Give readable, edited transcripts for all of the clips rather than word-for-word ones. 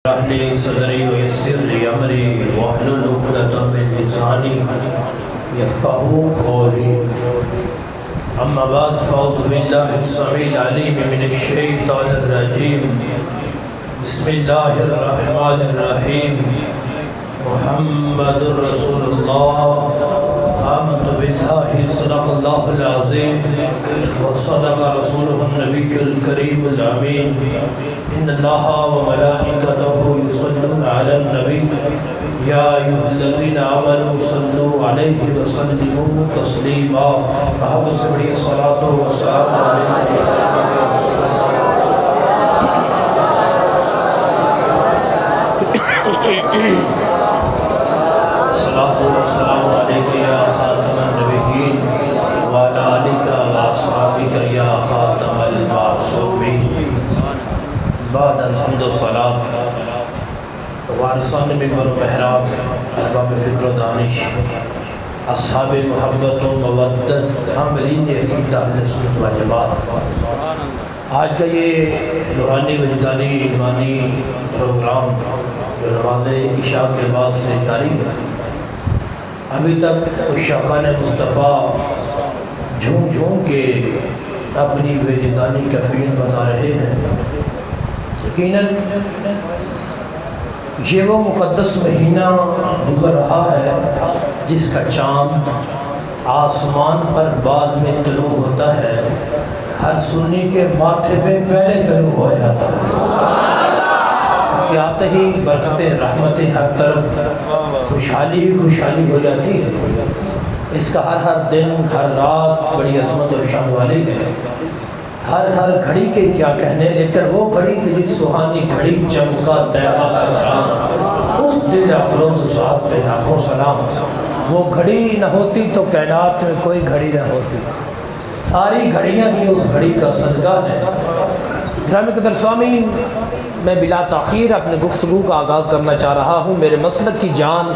اشرح لي صدري ويسر لي امري واحلل عقدة من لساني يفقهوا قولي. اما بعد فاعوذ بالله السميع العليم من الشيطان الرجيم. بسم الله الرحمن الرحيم. محمد رسول الله. آمنت بالله صدق الله العظيم وصدق رسوله النبي الكريم الأمين. إن الله وملائكته يصلون على النبي يا أيها الذين آمنوا صلوا عليه وسلموا تسليما. فحق سبحانه الصلاة والسلام عليك الصلاة والسلام عليك يا خاتم النبيين وعلى آلك وأصحابك يا خاتم المعصومين. بعد الحمد والصلاة وارثان منبر و محراب ارباب فکر و دانش اصحاب محبت و مودت حاملین عقیدہ اہل سنت و جماعت، آج کا یہ نورانی وجدانی ایمانی پروگرام جو نماز عشاء کے بعد سے جاری ہے، ابھی تک عشاقان مصطفیٰ جھوم جھوم کے اپنی وجدانی کیفیت بتا رہے ہیں. یقیناً یہ وہ مقدس مہینہ گزر رہا ہے جس کا چاند آسمان پر بعد میں طلوع ہوتا ہے، ہر سنی کے ماتھے پہ پہلے طلوع ہو جاتا ہے. اس کے آتے ہی برکتیں رحمتیں ہر طرف خوشحالی ہی خوشحالی ہو جاتی ہے. اس کا ہر دن ہر رات بڑی عظمت اور شان والی ہے. ہر گھڑی کے کیا کہنے، لیکن وہ گھڑی کی جس سہانی گھڑی چمکا طیبہ کا چاند، اس دل افروز ساتھ پہ لاکھوں سلام. وہ گھڑی نہ ہوتی تو کائنات میں کوئی گھڑی نہ ہوتی. ساری گھڑیاں ہی اس گھڑی کا صدقہ ہے. گرامی قدر سامعین، میں بلا تاخیر اپنے گفتگو کا آغاز کرنا چاہ رہا ہوں. میرے مسلک کی جان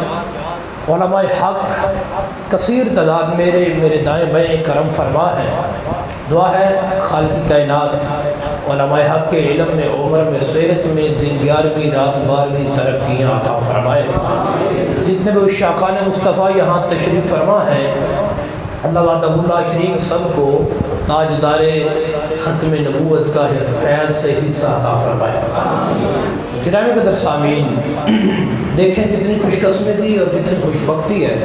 علماء حق کثیر تعداد میرے دائیں بائیں کرم فرما ہے. دعا ہے خالق کائنات علماء حق کے علم میں، عمر میں، صحت میں دن 11ویں رات 12ویں ترقیاں عطا فرمائے. جتنے بھی عشاقان مصطفیٰ یہاں تشریف فرما ہیں، اللہ وحدہ لا شریک سب کو تاجدار ختم نبوت کا فیض سے حصہ عطا فرمائے. گرامی قدر سامعین، دیکھیں کتنی خوش قسمتی اور کتنی خوش بختی ہے.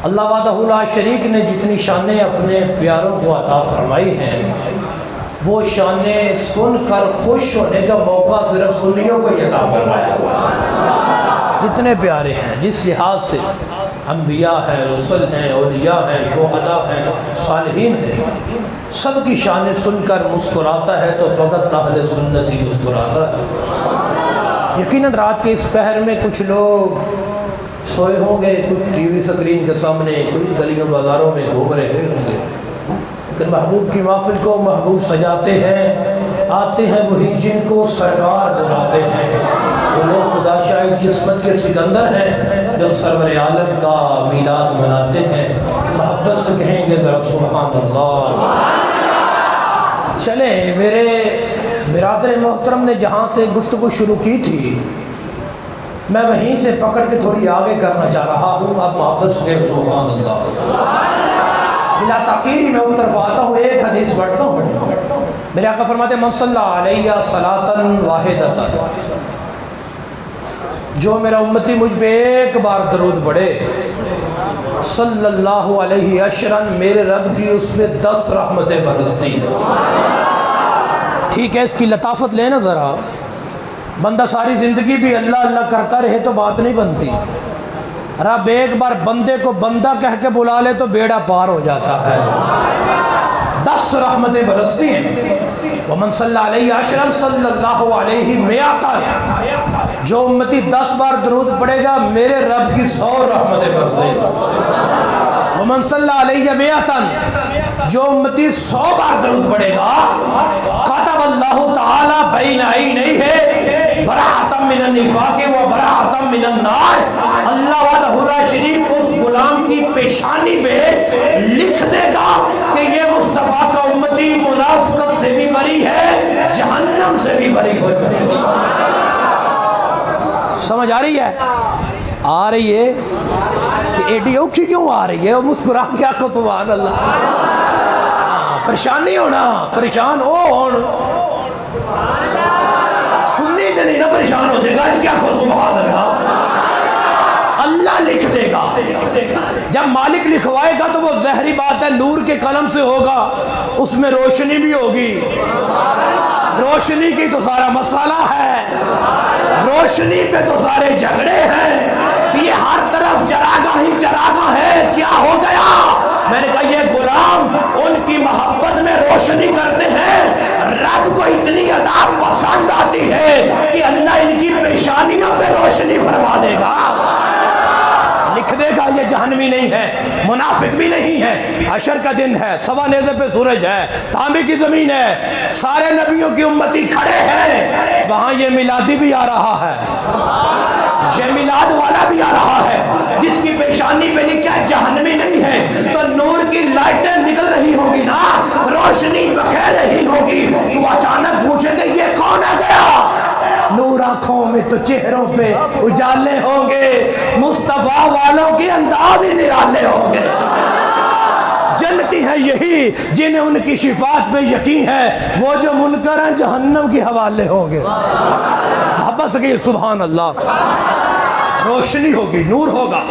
اللہ وحدہ لا شریک نے جتنی شانیں اپنے پیاروں کو عطا فرمائی ہیں، وہ شانیں سن کر خوش ہونے کا موقع صرف سنیوں کو ہی عطا فرمایا. جتنے پیارے ہیں، جس لحاظ سے انبیاء ہیں، رسل ہیں، اولیاء ہیں، شہداء ہیں، صالحین ہیں، سب کی شانیں سن کر مسکراتا ہے تو فقط اہل سنت ہی مسکراتا ہے. یقیناً رات کے اس پہر میں کچھ لوگ سوئے ہوں گے، کچھ ٹی وی سکرین کے سامنے، کچھ گلیوں بازاروں میں گھوم رہے ہوں گے، لیکن محبوب کی محفل کو محبوب سجاتے ہیں. آتے ہیں وہی جن کو سرکار بلاتے ہیں. وہ لوگ خدا شاہد قسمت کے سکندر ہیں جو سرور عالم کا میلاد مناتے ہیں. محبت سے کہیں گے ذرا سبحان اللہ. چلیں، میرے برادر محترم نے جہاں سے گفتگو شروع کی تھی، میں وہیں سے پکڑ کے تھوڑی آگے کرنا چاہ رہا ہوں. اب محبت سے کہیں سبحان اللہ. بلا تاخیر میں اس طرف آتا ہوں، ایک حدیث پڑھتا ہوں. میرے آقا فرماتے ہیں من صلی علیہ صلاۃً واحدۃ، جو میرا امتی مجھ پہ ایک بار درود پڑھے، صلی اللہ علیہ عشراً، میرے رب کی اس پہ 10 رحمتیں برستی ہیں. ٹھیک ہے، اس کی لطافت لینا ذرا. بندہ ساری زندگی بھی اللہ اللہ کرتا رہے تو بات نہیں بنتی. رب ایک بار بندے کو بندہ کہہ کے بلا لے تو بیڑا پار ہو جاتا ہے. 10 رحمتیں برستی ہیں. ومن صلی علیہ عشراً صلی اللہ علیہ مئۃً، جو امتی 10 بار درود پڑے گا میرے رب کی 100 رحمتیں برسیں گی. ومن صلی علیہ مئۃً، جو امتی 100 بار درود پڑے گا، کتب اللہ تعالی بین عینیہ براءۃ من النفاق و براءۃ من النار. اللہ وحدہ لا شریک اس غلام کی پیشانی پہ لکھ دے گا کہ یہ مصطفیٰ کا امتی منافقت سے بھی بری ہے، جہنم سے بھی بری ہو چکی ہے. سمجھ آ رہی ہے؟ آ رہی ہے کہ ایڈی اوکھی کیوں آ رہی ہے؟ وہ مسکرا کیا کو سبحان اللہ. پریشان نہیں ہونا، پریشان ہو سننی سے نہیں نا پریشان ہو جائے گا. کیا کو سبحان اللہ، اللہ لکھ دے گا. جب مالک لکھوائے گا تو وہ ظاہری بات ہے نور کے قلم سے ہوگا، اس میں روشنی بھی ہوگی. روشنی کی تو سارا مسئلہ ہے، روشنی پہ تو سارے جھگڑے ہیں. یہ ہر طرف چراغاں ہی چراغاں ہے. کیا ہو گیا؟ میں نے کہا یہ غلام ان کی محبت میں روشنی کرتے ہیں. رب کو اتنی ادا پسند آتی ہے کہ اللہ ان کی پیشانیوں پہ روشنی فرما دے گا، لکھ دے گا. یہ جہنمی نہیں ہے، منافق بھی نہیں ہے. حشر کا دن ہے، سوا نیزے پہ سورج ہے، تانبے کی زمین ہے، سارے نبیوں کی امتی کھڑے ہیں. وہاں یہ میلادی بھی آ رہا ہے، یہ میلاد والا بھی آ رہا ہے جس کی پیشانی پہ لکھا ہے جہنمی نہیں ہے. تو نور کی لائٹیں نکل رہی ہوں گی نا، روشنی بکھیر رہی ہوگی. تو اچانک پوچھے کہ یہ کون آ گیا؟ نور آنکھوں میں تو چہروں پہ اجالے ہوں گے، مصطفیٰ والوں کے انداز ہی نرالے ہوں گے. جنتی ہیں یہی جنہیں ان کی شفاعت پہ یقین ہے، وہ جو منکر ہیں جہنم کے حوالے ہوں گے. محبت سے سبحان اللہ. روشنی ہوگی، نور ہوگا،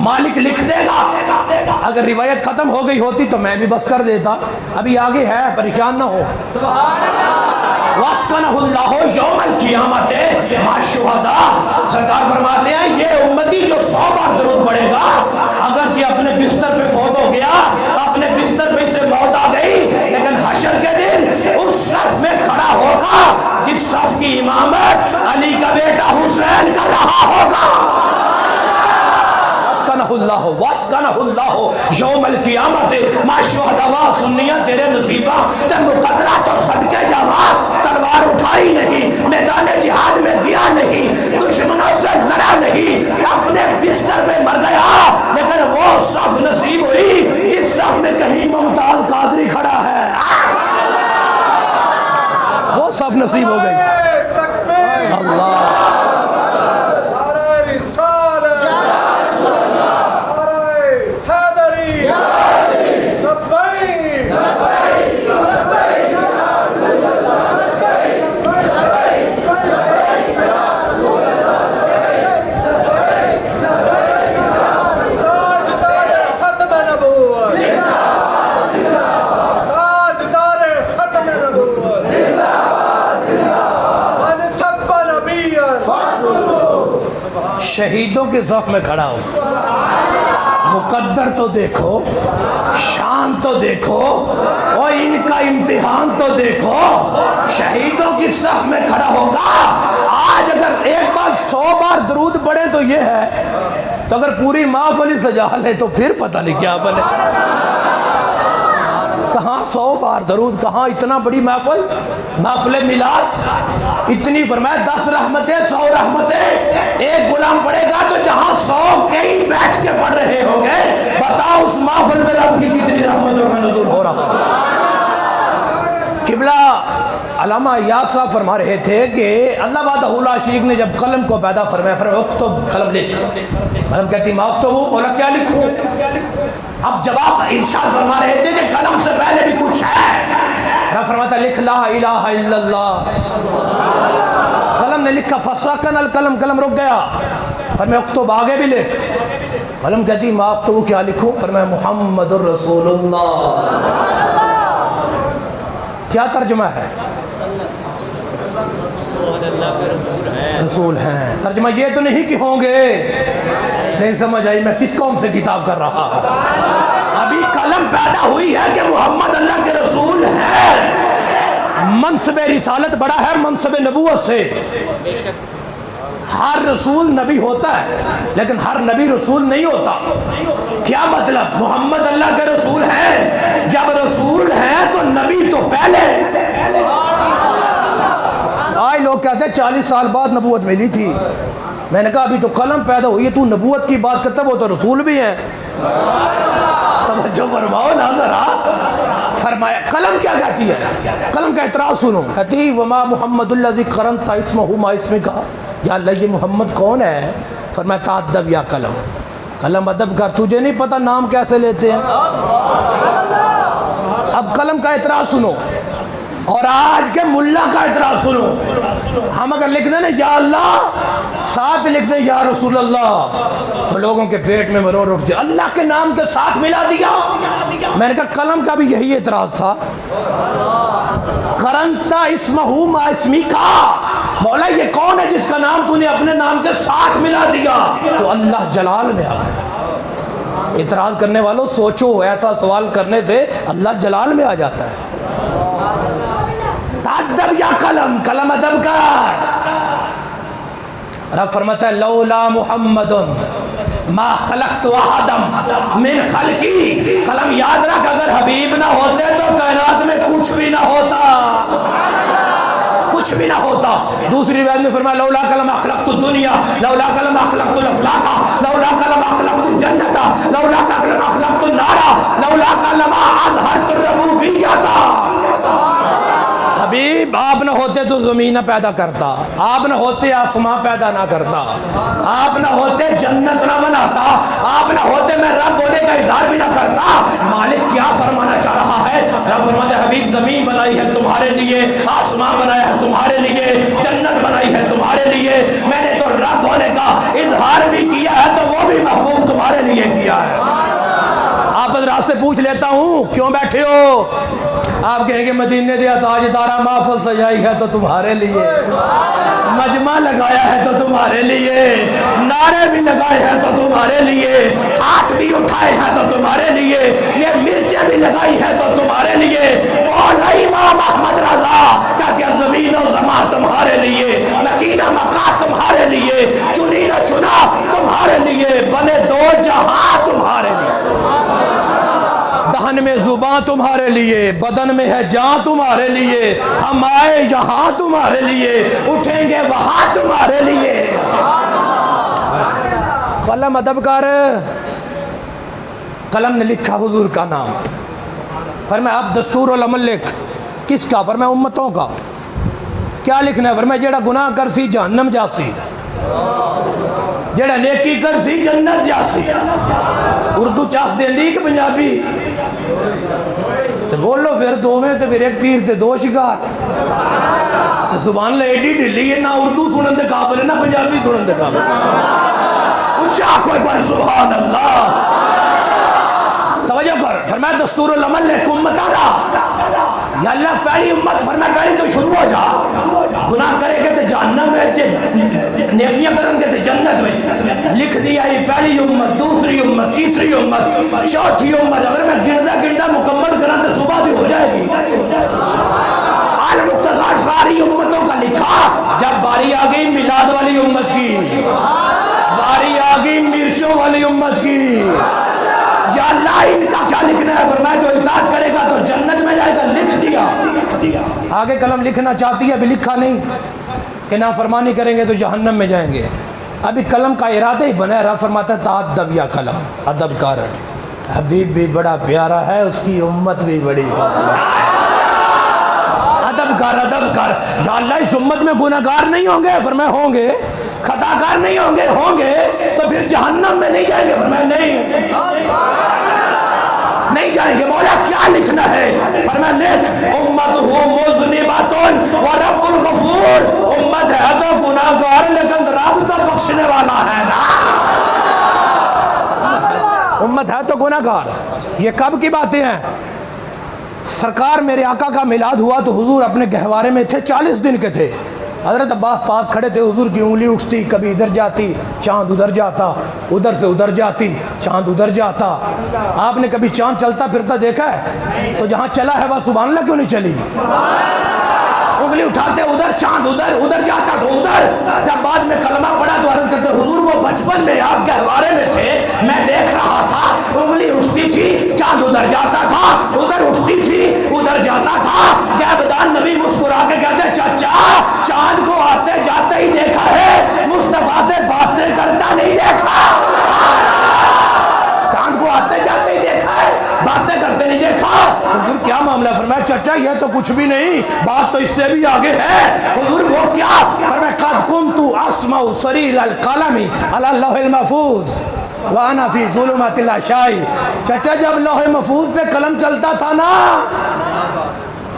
مالک لکھ دے گا. اگر روایت ختم ہو گئی ہوتی تو میں بھی بس کر دیتا، ابھی آگے ہے، پریشان نہ ہو. وَاسْقَنَهُ اللَّهُ يَوْمَ الْقِيَامَةِ مَعَ الشُّهَدَاءِ. سرکار فرماتے ہیں یہ امتی جو 100 بار درود پڑھے گا، اگر کہ اپنے بستر پہ فوت ہو گیا، اپنے بستر پہ سے موت آ گئی، لیکن حشر کے دن اس صف میں کھڑا ہوگا جس صف کی امامت علی کا بیٹا حسین کر رہا ہوگا. وَاسْقَنَهُ اللَّهُ يَوْمَ الْقِيَامَةِ مَعَ الشُّهَدَاءِ. سنیاں تیرے نصیبہ تے مقدرہ تو صدقے جاوا، تلوار اٹھائی نہیں، میدان جہاد میں دیا نہیں، دشمنوں سے لڑا نہیں، اپنے بستر پہ مر گیا. لیکن وہ صف نصیب ہوئی جس صف میں کہیں ممتاز قادری کھڑا ہے، وہ صف نصیب ہو گئی. اللہ شہیدوں کے صف میں کھڑا ہو. مقدر تو دیکھو، شان تو دیکھو، اور ان کا امتحان تو دیکھو. شہیدوں کی صف میں کھڑا ہوگا. آج اگر ایک بار 100 بار درود پڑھے تو یہ ہے، تو اگر پوری محفل سجا لے تو پھر پتہ نہیں کیا بنے. کہاں 100 بار درود، کہاں اتنا بڑی محفل، محفل میلاد. اتنی فرمایا 10 رحمتیں 100 رحمتیں. ایک غلام پڑھے گا تو جہاں 100 کئی بیٹھ کے پڑھ رہے ہوں گے. بتاؤ اس محفل میں رب کی کتنی رحمتوں کا نزول ہو رہا. قبلہ علامہ یاس صاحب فرما رہے تھے کہ اللہ وحدہ لا شریک نے جب قلم کو پیدا فرمایا، اکتب، قلم لکھ. قلم کہتی میں اکتب ہوں، بولا کیا لکھوں؟ اب جواب ارشاد فرما رہے تھے کہ قلم سے پہلے بھی کچھ ہے. رب فرماتا لکھ لا الہ الا اللہ. قلم نے لکھا فسکن القلم، قلم رک گیا. فرمایا اکتب، آگے بھی لکھ. قلم کہتی میں اکتب کیا لکھوں؟ فرمایا محمد الرسول اللہ. کیا ترجمہ ہے؟ رسول ہیں. ترجمہ یہ تو نہیں کہ ہوں گے. نہیں سمجھ آئی میں کس قوم سے کتاب کر رہا ہوں. ابھی قلم پیدا ہوئی ہے کہ محمد اللہ کے رسول ہیں. منصب رسالت بڑا ہے منصب نبوت سے. ہر رسول نبی ہوتا ہے لیکن ہر نبی رسول نہیں ہوتا. کیا مطلب؟ محمد اللہ کے رسول ہیں. جب رسول ہیں تو نبی تو پہلے. آج لوگ کہتے ہیں 40 سال بعد نبوت ملی تھی. میں نے کہا ابھی تو قلم پیدا ہوئی ہے، تو نبوت کی بات کرتا ہے، وہ تو رسول بھی ہیں. توجہ فرماؤ نا ذرا. فرمایا قلم کیا کہتی ہے؟ قلم کا اعتراض سنو. کہتی وما محمد الذی قرنت اسمہ ما اسمک یا اللہ یہ محمد کون ہے؟ فرمایا تعدب یا قلم، قلم ادب کر، تجھے نہیں پتہ نام کیسے لیتے ہیں؟ اب قلم کا اعتراض سنو اور آج کے ملا کا اعتراض سنو۔ ہم اگر لکھ دیں نا یا اللہ ساتھ لکھ دیں یا رسول اللہ تو لوگوں کے پیٹ میں مرور اٹھتے، اللہ کے نام کے ساتھ ملا دیا۔ میں نے کہا قلم کا بھی یہی اعتراض تھا، قرنتا اسمہ ما اسمی کا، مولا یہ کون ہے جس کا نام تو نے اپنے نام کے ساتھ ملا دیا؟ تو اللہ جلال میں آ گیا۔ اعتراض کرنے والوں سوچو، ایسا سوال کرنے سے اللہ جلال میں آ جاتا ہے۔ تعدب یا قلم، قلم ادب کر۔ رب فرماتا ہے لولا محمد ما خلقت احدم من خلقی، قلم یاد رکھ اگر حبیب نہ ہوتے تو کائنات میں کچھ بھی نہ ہوتا، کچھ بھی نہ ہوتا۔ دوسری روایت میں فرمایا لولا قلم اخلقت الدنیا، لولا قلم اخلقت الافلاق، لولا قلم اخلقت الجنت، لولا قلم اخلقت النار، لولا قلم اظہرت الربوبیت۔ حبیب آپ نہ ہوتے تو زمین نہ پیدا کرتا، آپ نہ ہوتے آسمان پیدا نہ کرتا، آپ نہ ہوتے جنت نہ بناتا، آپ نہ ہوتے میں رب ہونے کا اظہار بھی نہ کرتا۔ مالک کیا فرمانا چاہ رہا ہے؟ رب فرماتے ہیں حبیب زمین بنائی ہے تمہارے لیے، آسمان بنایا ہے تمہارے لیے، جنت بنائی ہے تمہارے لیے، میں نے تو رب ہونے کا اظہار بھی کیا ہے تو وہ بھی محبوب تمہارے لیے کیا ہے۔ آپ حضرات سے پوچھ لیتا ہوں کیوں بیٹھے ہو؟ آپ کہیں گے مدینے دیا تاجدارہ محفل سجائی ہے تو تمہارے لیے، مجمع لگایا ہے تو تمہارے لیے، نعرے بھی لگائے ہیں تو تمہارے لیے، ہاتھ بھی اٹھائے ہیں تو تمہارے لیے، یہ مرچیں بھی لگائی ہیں تو تمہارے لیے۔ مولا امام احمد رضا کہ زمین و زمان تمہارے لیے، مکینہ مکہ تمہارے لیے، چنی نہ چنا تمہارے لیے، بنے دو جہاں تمہارے لیے، دہن میں زبان تمہارے لیے، بدن میں ہے جان تمہارے لیے، ہم آئے یہاں تمہارے لیے، اٹھیں گے وہاں تمہارے لیے۔ قلم ادب کر، قلم نے لکھا حضور کا نام، فرمایا اب دستور العمل لکھ، کس کا؟ فرمایا امتوں کا۔ کیا لکھنا ہے؟ فرمایا جیڑا گناہ کر سی جہنم جاسی، جیڑا نیکی کر سی جنت جاسی۔ اردو چاس دیں دی کہ پنجابی؟ تو بولو پھر دو میں تو پھر ایک تیر تے دو شکار، تو سبحان اللہ ایڈی ڈھلی ہے، نہ اردو سنن دے قابل ہے نہ پنجابی سنن دے قابل۔ اچھا کوئی پر سبحان اللہ، توجہ کر۔ فرمایا دستور العمل لکھ امتاں دا، یا اللہ پہلی امت، فرمایا پہلی تو شروع ہو جا، گناہ کرے گے تو جہنم میں، نیکیاں کریں گے تو جنت میں۔ لکھ دیا یہ پہلی امت، دوسری امت، تیسری امت، چوتھی امت، اگر میں گندا مکمل کرا تو صبح بھی ہو جائے گی۔ المختصر ساری امتوں کا لکھا، جب باری آ گئی میلاد والی امت کی، باری آ گئی مرچوں والی امت کی، یا اللہ ان کا کیا لکھنا ہے؟ فرمایا جو اطاعت کرے گا تو جنت میں جائے گا، لکھ دیا۔ آگے قلم لکھنا چاہتی ہے، ابھی لکھا نہیں کہ نافرمانی کریں گے تو جہنم میں جائیں گے، ابھی قلم کا ارادہ ہی بنا ہے۔ رب فرماتا ہے تعدب یا قلم، ادب کر، حبیب بھی بڑا پیارا ہے، اس کی امت بھی بڑی ادب کر، ادب کر۔ یا اللہ اس امت میں گناہ گار نہیں ہوں گے؟ فرمایا ہوں گے۔ خطا کار نہیں ہوں گے؟ ہوں گے۔ تو پھر جہنم میں نہیں جائیں گے؟ فرمایا نہیں جائیں گے۔ مولا کیا لکھنا ہے؟ فرمایا لکھ امت ہو مذنبۃ و رب الغفور، امت ہے تو گناہ گار لیکن رب تو بخشنے والا ہے نا۔ امت ہے تو گناہ گار۔ یہ کب کی باتیں ہیں؟ سرکار میرے آقا کا میلاد ہوا تو حضور اپنے گہوارے میں تھے، 40 دن کے تھے۔ حضرت عباس پاس کھڑے تھے، حضور کی انگلی اٹھتی، کبھی ادھر جاتی چاند ادھر جاتا، ادھر سے ادھر جاتی چاند ادھر جاتا۔ آپ نے کبھی چاند چلتا پھرتا دیکھا ہے؟ تو جہاں چلا ہے وہ سبحان اللہ کیوں نہیں چلی؟ انگلی اٹھاتے ادھر، چاند ادھر، ادھر جاتا تو ادھر۔ جب بعد میں کلمہ پڑھا تو عرض کرتے حضور وہ بچپن میں آپ گہوارے میں تھے، میں دیکھ رہا تھا، انگلی اٹھتی تھی چاند ادھر جاتا تھا، ادھر اٹھتی تھی ادھر جاتا تھا۔ گہبدان نبی مسکرا کے کہتے چچا چاند کو آتے جاتے ہی دیکھا ہے، مصطفیٰ سے باتیں کرتا نہیں دیکھا۔ چاند کو آتے جاتے ہی دیکھا ہے، باتیں کرتے نہیں دیکھا۔ حضور کیا معاملہ؟ فرمایا چچا یہ تو کچھ بھی نہیں، بات تو اس سے بھی آگے ہے۔ حضور وہ کیا؟ فرمایا قد کنت اسمع صریر القلم علی اللوح المحفوظ وانا فی ظلمات الاشائی. چچا جب لوح محفوظ پہ قلم چلتا تھا نا،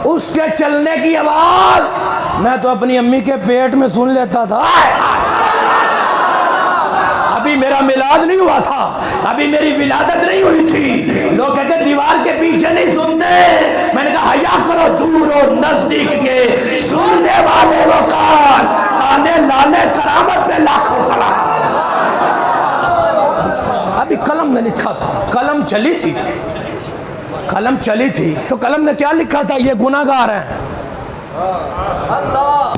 اس کے چلنے کی آواز میں تو اپنی امی کے پیٹ میں سن لیتا تھا. ابھی میرا میلاد نہیں ہوا تھا، ابھی میری ولادت نہیں ہوئی تھی. لوگ کہتے دیوار کے پیچھے نہیں سنتے. میں نے کہا حیا کرو دور اور نزدیک کے سننے والے وہ کان، کانے لانے کرامت پہ لاکھوں سلام. ابھی قلم نے لکھا تھا، قلم چلی تھی، قلم چلی تھی تو قلم نے کیا لکھا تھا؟ یہ گناہگار ہیں.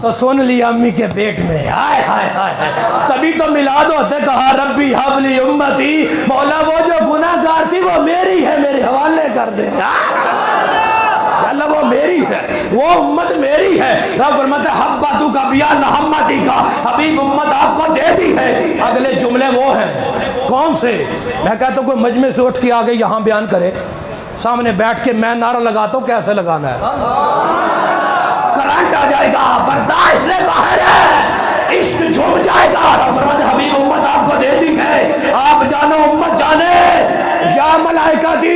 تو سن لیا امی کے پیٹ میں. ہائے ہائے ہائے. تبھی تو میلاد ہوتے کہا ربی حب لی امتی، مولا وہ جو گناہگار تھی وہ میری ہے، میرے حوالے کر دے. اللہ وہ میری ہے، وہ امت میری ہے. رب فرماتا ہے حباتو کا بیان حمتی کا، حبیب امت آپ کو دے دی ہے. اگلے جملے وہ ہیں کون سے؟ میں کہتا ہوں کوئی مجمع سے اٹھ کے آگے یہاں بیان کرے، سامنے بیٹھ کے میں نعرہ لگاتا ہوں کیسے لگانا ہے. کرنٹ آ جائے گا، برداشت سے باہر ہے، عشق جھوم جائے گا. رب فرماتے ہیں حبیب امت آپ کو دے دی ہے، آپ جانو امت جانے. یا ملائکہ دی،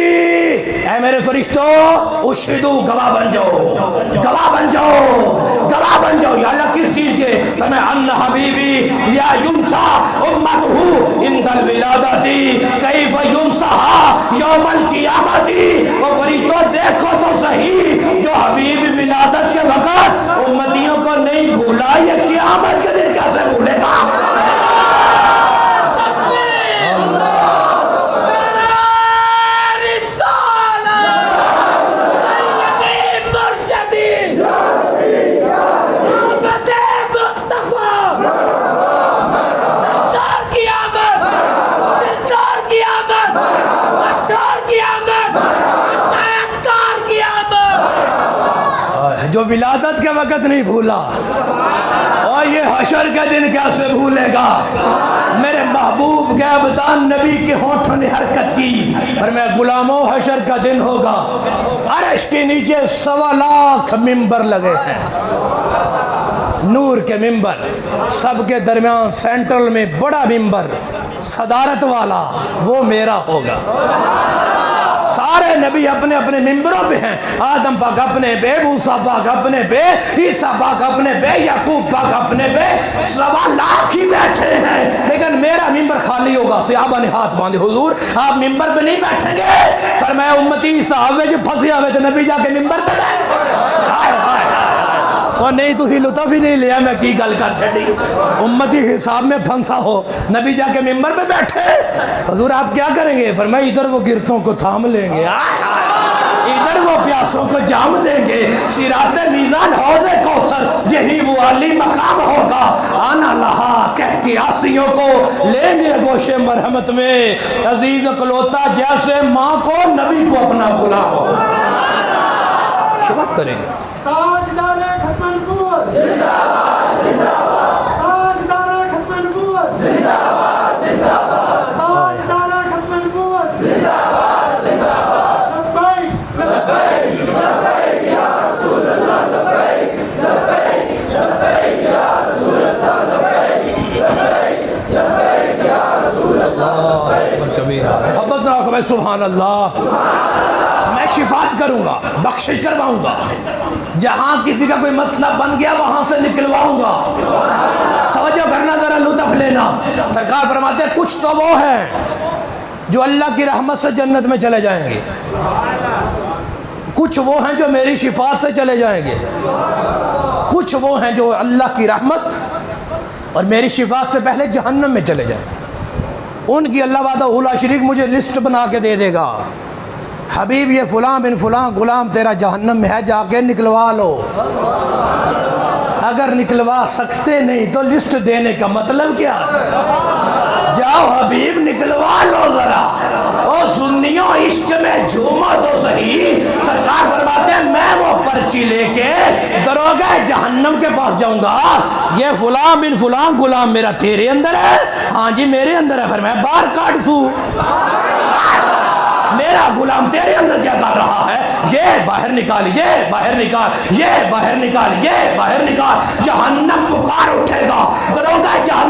اے میرے فرشتوں اشہدو، گواہ بن جاؤ، گواہ بن جاؤ، گواہ بن جاؤ. یا اللہ کس چیز کے؟ تمہیں ان حبیبی یا ینسا امتہ عند الولادتی کیف ینساہا یوم القیامتی. وہ فرشتوں دیکھو تو صحیح، جو حبیب ولادت کے وقت امتیوں کو نہیں بھولا، یہ قیامت کے دن کیسے بھولے گا؟ جو ولادت کے وقت نہیں بھولا، اور یہ حشر کے دن کیسے بھولے گا؟ میرے محبوب غیبدان نبی کے ہونٹوں نے حرکت کی، اور میں غلاموں حشر کا دن ہوگا. عرش کے نیچے 1.25 لاکھ ممبر لگے ہیں، نور کے ممبر، سب کے درمیان سینٹرل میں بڑا ممبر صدارت والا، وہ میرا ہوگا. سارے نبی اپنے اپنے ممبروں پہ ہیں. آدم پاک اپنے پہ، موسیٰ پاک اپنے پہ، عیسیٰ پاک اپنے پہ، یعقوب پاک اپنے پہ، 1.25 لاکھ ہی بیٹھے ہیں. لیکن میرا ممبر خالی ہوگا. صحابہ نے ہاتھ باندھے، حضور آپ ممبر پہ نہیں بیٹھیں گے؟ فرمایا امتی صحابے جو پھنسے ہوئے تھے نبی جا کے ممبر پہ بیٹھے. اور نہیں تسی لطف ہی نہیں لیا میں کی گل کر چھڑی. امتی حساب میں پھنسا ہو، نبی جا کے ممبر پہ بیٹھے. حضور آپ کیا کریں گے؟ فرمایا ادھر وہ گرتوں کو تھام لیں گے، ادھر وہ پیاسوں کو جام دیں گے. صراط میزان حوض کوثر، یہی وہ عالی مقام ہوگا. آنا لہا کہہ کے آسیوں کو لیں گے گوش مرحمت میں. عزیز اکلوتا جیسے ماں کو نبی کو اپنا غلام شباب کریں گے. تاجدار ختم نبوت زندہ باد، زندہ باد. تاجدار ختم نبوت زندہ باد، زندہ باد. تاجدار ختم نبوت زندہ باد، زندہ باد. لبیک لبیک لبیک یا رسول اللہ، لبیک لبیک لبیک یا رسول اللہ، لبیک لبیک لبیک یا رسول اللہ. اللہ اکبر کبیرہ. محبت نہ کہے سبحان اللہ. میں شفاعت کروں گا، بخشش کرواؤں گا. جہاں کسی کا کوئی مسئلہ بن گیا وہاں سے نکلواؤں گا. توجہ کرنا، ذرا لطف لینا. سرکار فرماتے ہیں کچھ تو وہ ہیں جو اللہ کی رحمت سے جنت میں چلے جائیں گے، کچھ وہ ہیں جو میری شفاعت سے چلے جائیں گے، کچھ وہ ہیں جو اللہ کی رحمت اور میری شفاعت سے پہلے جہنم میں چلے جائیں. ان کی اللہ وعدہ اولا شریک مجھے لسٹ بنا کے دے دے گا. حبیب یہ فلاں بن فلاں غلام تیرا جہنم میں ہے، جا کے نکلوا لو. اگر نکلوا سکتے نہیں تو لسٹ دینے کا مطلب کیا؟ جاؤ حبیب نکلوا لو ذرا. او سنیوں عشق میں جھوما تو صحیح. سرکار فرماتے ہیں میں وہ پرچی لے کے دروگہ جہنم کے پاس جاؤں گا. یہ فلاں بن فلاں غلام میرا تیرے اندر ہے؟ ہاں جی میرے اندر ہے. فرمایا باہر کاٹ تو، میرا غلام تیرے اندر کیا کر رہا ہے؟ یہ باہر نکال، یہ باہر نکال، یہ باہر نکال، یہ باہر نکال. جہنم پکار اٹھے گا، دروگہ جہنم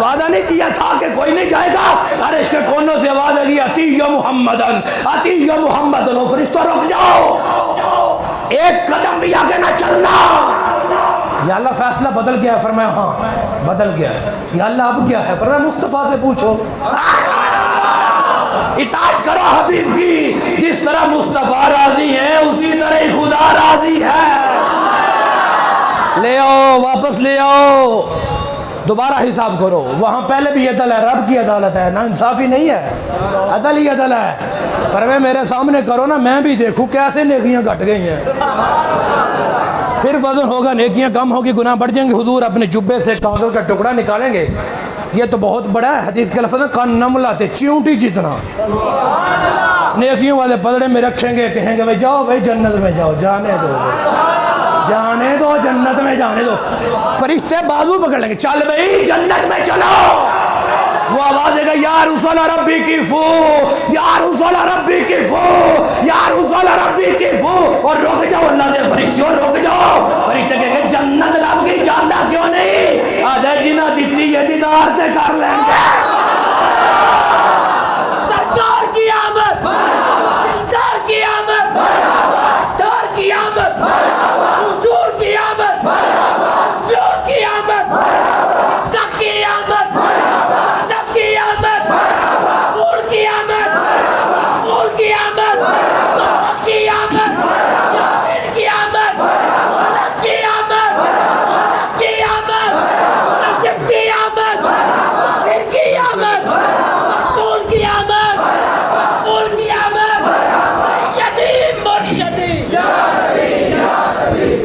وعدہ نہیں کیا تھا کہ کوئی نہیں جائے گا؟ عرش کے کونوں سے آواز آئی اطیعوا محمدن، اطیعوا محمدن، اور فرشتوں رک جاؤ، ایک قدم بھی آگے نہ چلنا۔ یا اللہ فیصلہ بدل گیا ہے؟ فرمایا ہاں بدل گیا ہے۔ یا اللہ اب کیا ہے؟ فرمایا مصطفیٰ سے پوچھو۔ اطاعت کرو حبیب کی، جس طرح مصطفیٰ راضی ہیں اسی طرح ہی خدا راضی ہے۔ لے آؤ، واپس لے آؤ، دوبارہ حساب کرو۔ وہاں پہلے بھی عدل ہے، رب کی عدالت ہے، نا انصافی نہیں ہے، عدل ہی عدل ہے۔ فرمایا میرے سامنے کرو نا، میں بھی دیکھوں کیسے نیکیاں گھٹ گئی ہیں۔ پھر وزن ہوگا، نیکیاں کم ہوگی، گناہ بڑھ جائیں گے۔ حضور اپنے جبے سے کاغذ کا ٹکڑا نکالیں گے، یہ تو بہت بڑا ہے، حدیث کے لفظ ہے کان نملاتے، چیونٹی جتنا، نیکیوں والے پلڑے میں رکھیں گے، کہیں گے بھائی جاؤ بھائی جنت میں جاؤ، جانے دو جانے دو، جنت میں جانے دو۔ فرشتے بازو پکڑ لیں گے، چل بھائی جنت میں چلو۔ وہ آواز دے گا یا رسول ربی کی فو، یا رسول ربی کی فو، یا رسول ربی کی فو، اور رک جاؤ اللہ دے فرشتوں، رک جاؤ۔ فرشتے کہیں گے جنت لب گئی، جانا کیوں نہیں؟ آدھے جنہ دیتی یہ دیدار تے کر لیں گے۔ سرکار کی آمد، دلدار کی آمد، دار کی آمد، حضور کی آمد، نور کی آمد، تک کی آمد، نب کی آمد، پھول کی آمد، پھول کی آمد، توحق کی آمد، یقین کی آمد، ملک کی آمد، ملک کی آمد، تجب کی آمد، طاہر کی آمد، مقبول کی آمد، مقبول کی آمد، سیدی مرشدی۔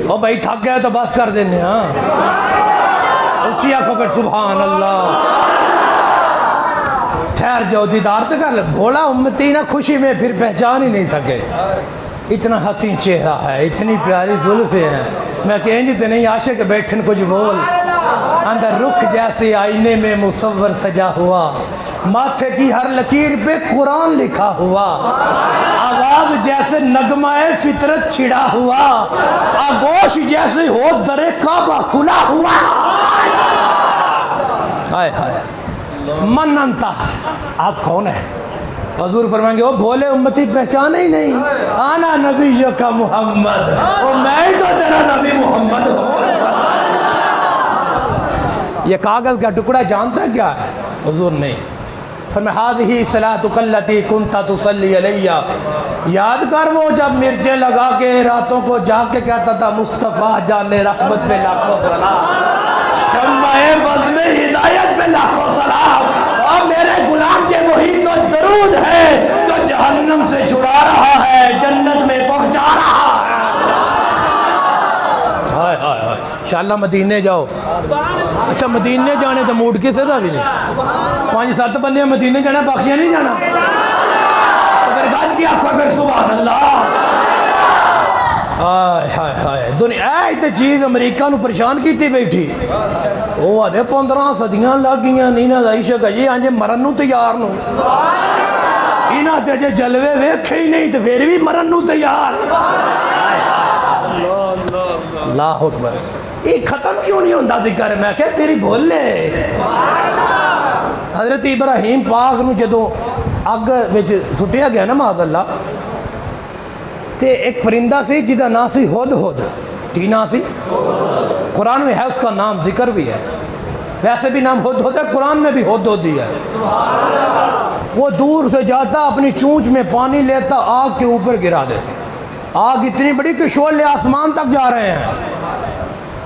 او بھائی تھک گئے تو بس کر دینے، ہاں اونچی آنکھوں پر سبحان اللہ۔ ٹھہر جاؤ، دیدار تو کر لے۔ بھولا امتی نا خوشی میں پھر پہچان ہی نہیں سکے، اتنا حسین چہرہ ہے، اتنی پیاری زلفیں ہیں، میں کہیں جی تو نہیں عاشق بیٹھن کچھ بول، اندر رخ جیسے آئینے میں مصور سجا ہوا، ماتھے کی ہر لکیر پہ قرآن لکھا ہوا، آواز جیسے نغمہ فطرت چھڑا ہوا، آگوش جیسے ہو در کعبہ کھلا ہوا۔ ہائے ہائے من انتا، آپ کون ہیں؟ حضور فرمائیں گے وہ بھولے امتی پہچانے ہی نہیں، آنا نبی کا محمد، اور میں ہی تو تیرا نبی محمد ہوں۔ یہ کاغذ کا ٹکڑا جانتا کیا ہے؟ حضور نہیں۔ فرمایا هذه صلاتک التی کنت تصلی علیہ، یاد کر وہ جب مرچیں لگا کے راتوں کو جاگ کے کہتا تھا مصطفیٰ جان رحمت پہ لاکھوں سلام، شمع بزم ہدایت پہ لاکھوں سلام، اور میرے غلام کے وہی تو درود ہے جو جہنم سے چھڑا رہا ہے، جنت میں پہنچا رہا ہے۔ ہائے ہائے ہائے، انشاءاللہ مدینے جاؤ۔ اچھا مدینے جانے تو موڈ کسے دا بھی نہیں، 5-7 بندے مدینے جانا، باقیاں نہیں جانا، تو پھر گاج کی آنکھوں پہ سبحان اللہ۔ ہائے ہائے ہائے، دنیا ایت چیز امریکہ نو پریشان کیتی بیٹھی، وہ آدھے 15 صدیاں لگ گئیاں نہیں نہ عائشہ کا جی آنجے مرن نو تیار نو، انہاں تے جے جلوے ویکھے ہی نہیں تو پھر بھی مرن نو تیار۔ اللہ اکبر، یہ ختم کیوں نہیں ہوندہ ذکر؟ میں کہ تیری بھولے حضرت ابراہیم پاک نو جدو اگ وچ سٹیا گیا نا معاذ اللہ، تے ایک پرندہ سی جدا نا سی ہد ہد، کی نا سی؟ قرآن میں ہے اس کا نام، ذکر بھی ہے، ویسے بھی نام ہد ہد ہے، قرآن میں بھی ہد ہد ہی ہے۔ وہ دور سے جاتا، اپنی چونچ میں پانی لیتا، آگ کے اوپر گرا دیتا، آگ اتنی بڑی کہ شعلے آسمان تک جا رہے ہیں،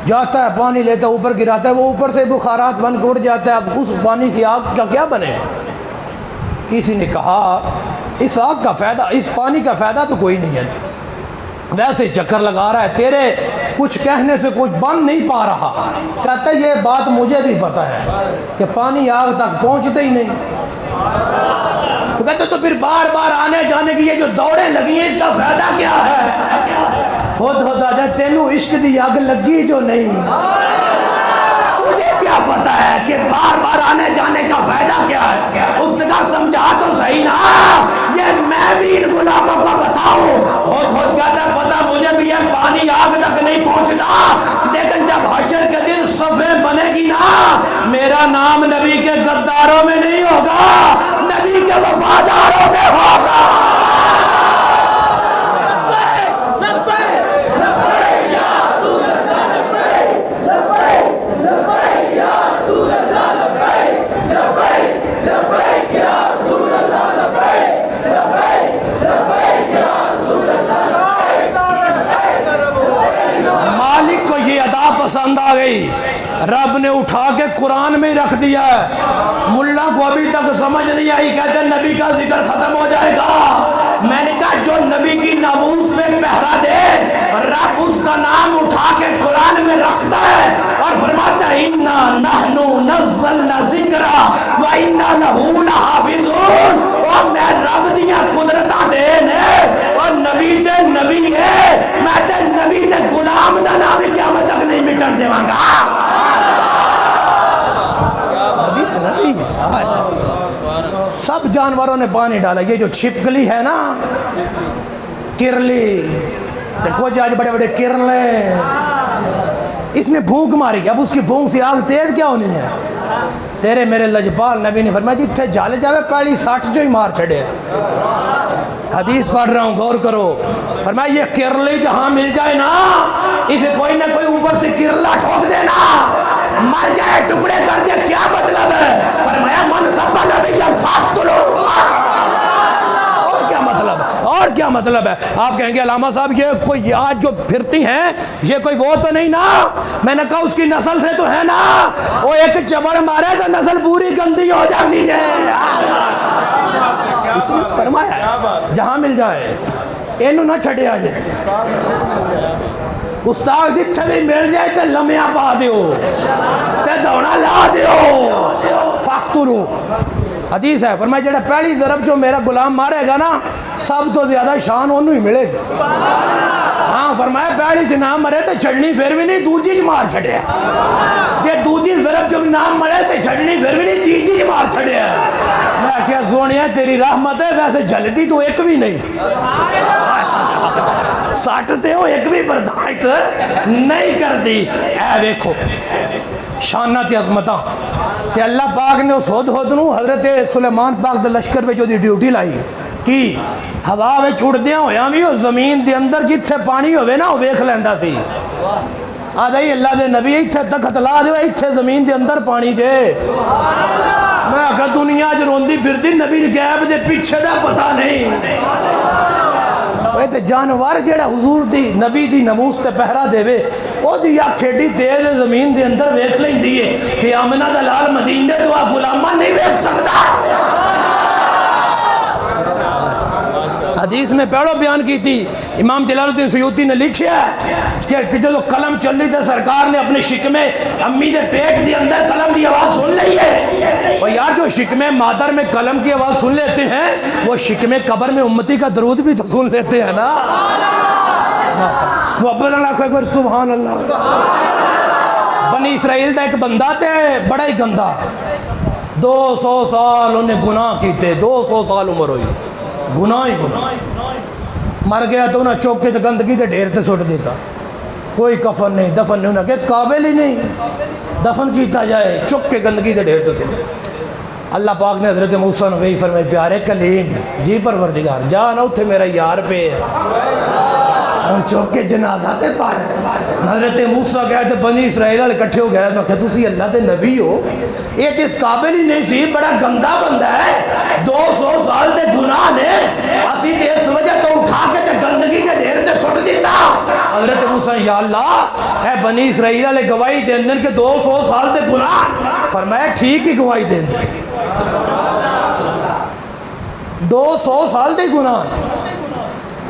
جاتا ہے پانی لیتا اوپر گراتا ہے، وہ اوپر سے بخارات بن کے اڑ جاتا ہے۔ اب اس پانی سے آگ کا کیا بنے؟ کسی نے کہا اس آگ کا فائدہ، اس پانی کا فائدہ تو کوئی نہیں ہے، ویسے چکر لگا رہا ہے، تیرے کچھ کہنے سے کچھ بن نہیں پا رہا۔ کہتا ہے یہ بات مجھے بھی پتا ہے کہ پانی آگ تک پہنچتے ہی نہیں۔ تو کہتے تو پھر بار بار آنے جانے کی یہ جو دوڑیں لگی ہیں اس کا فائدہ کیا ہے؟ خود ہوتا جائے تینوں عشق دی آگ لگی جو نہیں، تجھے کیا پتا ہے کہ بار بار آنے جانے کا فائدہ کیا ہے؟ اس نے کہا سمجھا تو صحیح نا، یہ میں بھی ان غلاموں کو بتاؤں۔ خود کہتا ہے پتا مجھے بھی یہ پانی آگ تک نہیں پہنچتا، لیکن جب حشر کے دن صفیں بنے گی نا، میرا نام نبی کے غداروں میں نہیں ہوگا، نبی کے وفاداروں میں ہوگا۔ مالک کو یہ ادا پسند آ گئی، رب نے اٹھا کے قرآن میں ہی رکھ دیا ہے۔ ملا کو ابھی تک سمجھ نہیں آئی، کہتے ہیں نبی کا ذکر ختم ہو جائے گا۔ میں نے کہا جو نبی کی ناموس میں پہرا دے، رب اس کا نام اٹھا کے قرآن میں رکھتا ہے اور فرماتا ہے اِنَّا نَحْنُ نَزَّلْنَا ذِكْرَا وَإِنَّا لَهُ لَحَافِظُونَ۔ اور میں رب دیا قدرتاں دین ہے اور نبی تے نبی ہے، میں تے نبی تے غلام دا نام قیامت تک نہیں مٹن دیواں گا۔ سب جانوروں نے پانی ڈالا، یہ جو چھپکلی ہے نا، کرلی، کچھ آج بڑے بڑے کرلے، اس نے بھونک ماری، اب اس کی بھونک سے آگ تیز کیا ہونی ہے؟ تیرے میرے لجپال نبی نے فرمایا جی تھے جالے جاوے پہلی 60 جو ہی مار چھڑے۔ حدیث پڑھ رہا ہوں، غور کرو۔ فرمایا یہ کرلی جہاں مل جائے نا، اسے کوئی نہ کوئی اوپر سے کرلا ٹھوک دینا، مر جائے، ٹکڑے کر دے، کیا مطلب ہے؟ فرمایا من سب نبی فاقتلو۔ اور کیا مطلب ہے؟ اور کیا مطلب ہے؟ آپ کہیں گے علامہ صاحب یہ کوئی آج جو پھرتی ہیں یہ کوئی وہ تو نہیں نا؟ میں نے کہا اس کی نسل سے تو ہے نا، وہ ایک چبڑ مارے تو نسل پوری گندی ہو جاتی ہے۔ اس نے فرمایا ہے جہاں مل جائے اینو نہ چھڑے آ جائے، استاد جتھے بھی مل جائے تے لمیاں پا دیو تے دوڑا لا دیو، فاقتلو۔ حدیث ہے، فرمایا جڑا پہلی ضرب جو میرا غلام مارے گا نا سب تو زیادہ شان انہوں ہی ملے گی۔ ہاں فرمایا پہلی چ نام مرے تے چھڑنی پھر بھی نہیں، دوجی چ مار چھڑیا، یہ دوجی ضرب جو نام مرے تے چھڑنی پھر بھی نہیں، تیجی چ مار چھڑیا۔ میں کیا سونیا تیری رحمت ہے، ویسے جلدی تو ایک بھی نہیں، ساٹتے ہو ایک بھی برداشت نہیں کرتی۔ اے ویکھو شانہ تے عظمتاں تے اللہ پاک نے اس ہدہد نو حضرت سلیمان پاک دے لشکر وچ دی ڈیوٹی لائی کی ہوا وچ اڑدیاں ہویاں وی او زمین دے اندر جتھے پانی ہوے نا او ویکھ لیندا سی۔ آدھائی اللہ دے نبی ایتھے تخت لا دیو، ایتھے زمین دے اندر پانی جے۔ میں کہا دنیا جو روندی پھردی نبی غیب دے پیچھے دا پتہ نہیں۔ وہ تے جانور جیڑا حضور دی نبی دی ناموس تے پہرا دے وے او دی اکھ ایڈی تیز زمین دے اندر ویکھ لیندی ہے کہ آمنہ دا لال مدینے تو غلامہ نہیں ویکھ سکتا۔ حدیث میں پہلو بیان کی تھی، امام جلال الدین سیوطی نے لکھیا ہے کہ جو قلم چل رہی تھے سرکار نے اپنے شکمے امی دے پیٹ دی اندر قلم دی آواز سن لی ہے۔ اور یار جو شکمے مادر میں قلم کی آواز سن لیتے ہیں وہ شکمے قبر میں امتی کا درود بھی تو سن لیتے ہیں نا۔ محبت اللہ کو ایک بار سبحان اللہ۔ بنی اسرائیل دا ایک بندہ تے بڑا ہی گندہ، 200 سال انہیں گناہ کیتے، 200 سال عمر ہوئی، گناہ ہی گناہ، مر گیا تو انہیں چوک کے گندگی تے ڈھیر تے سٹ دیتا، کوئی کفن نہیں، دفن نہیں، انہیں کس قابل ہی نہیں دفن کیتا جائے، چوک کے گندگی تے ڈھیر تے سٹ۔ اللہ پاک نے حضرت موسیٰ نے وہی فرمائے پیارے کلیم جی پروردگار جا نہ اتھے میرا یار پہ ان چوک کے جنازہ تے پارے۔ حضرت موسیٰ گئے تھے بنی اسرائیل والے اکٹھے ہو گئے، انہوں نے کہا تسی اللہ دے نبی ہو، یہ تو اس قابل ہی نہیں سی، بڑا گندہ بندہ ہے، 200 سال دے گناہ نے اسی تے اس وجہ تو اٹھا کے تے گندگی کے ڈھیر تے سٹ دیتا۔ حضرت موسیٰ یا اللہ اے بنی اسرائیل والے گواہی دین دن کے 200 سال دے گناہ، فرمایا ٹھیک ہی گواہی دین دے، 200 سال دے گناہ،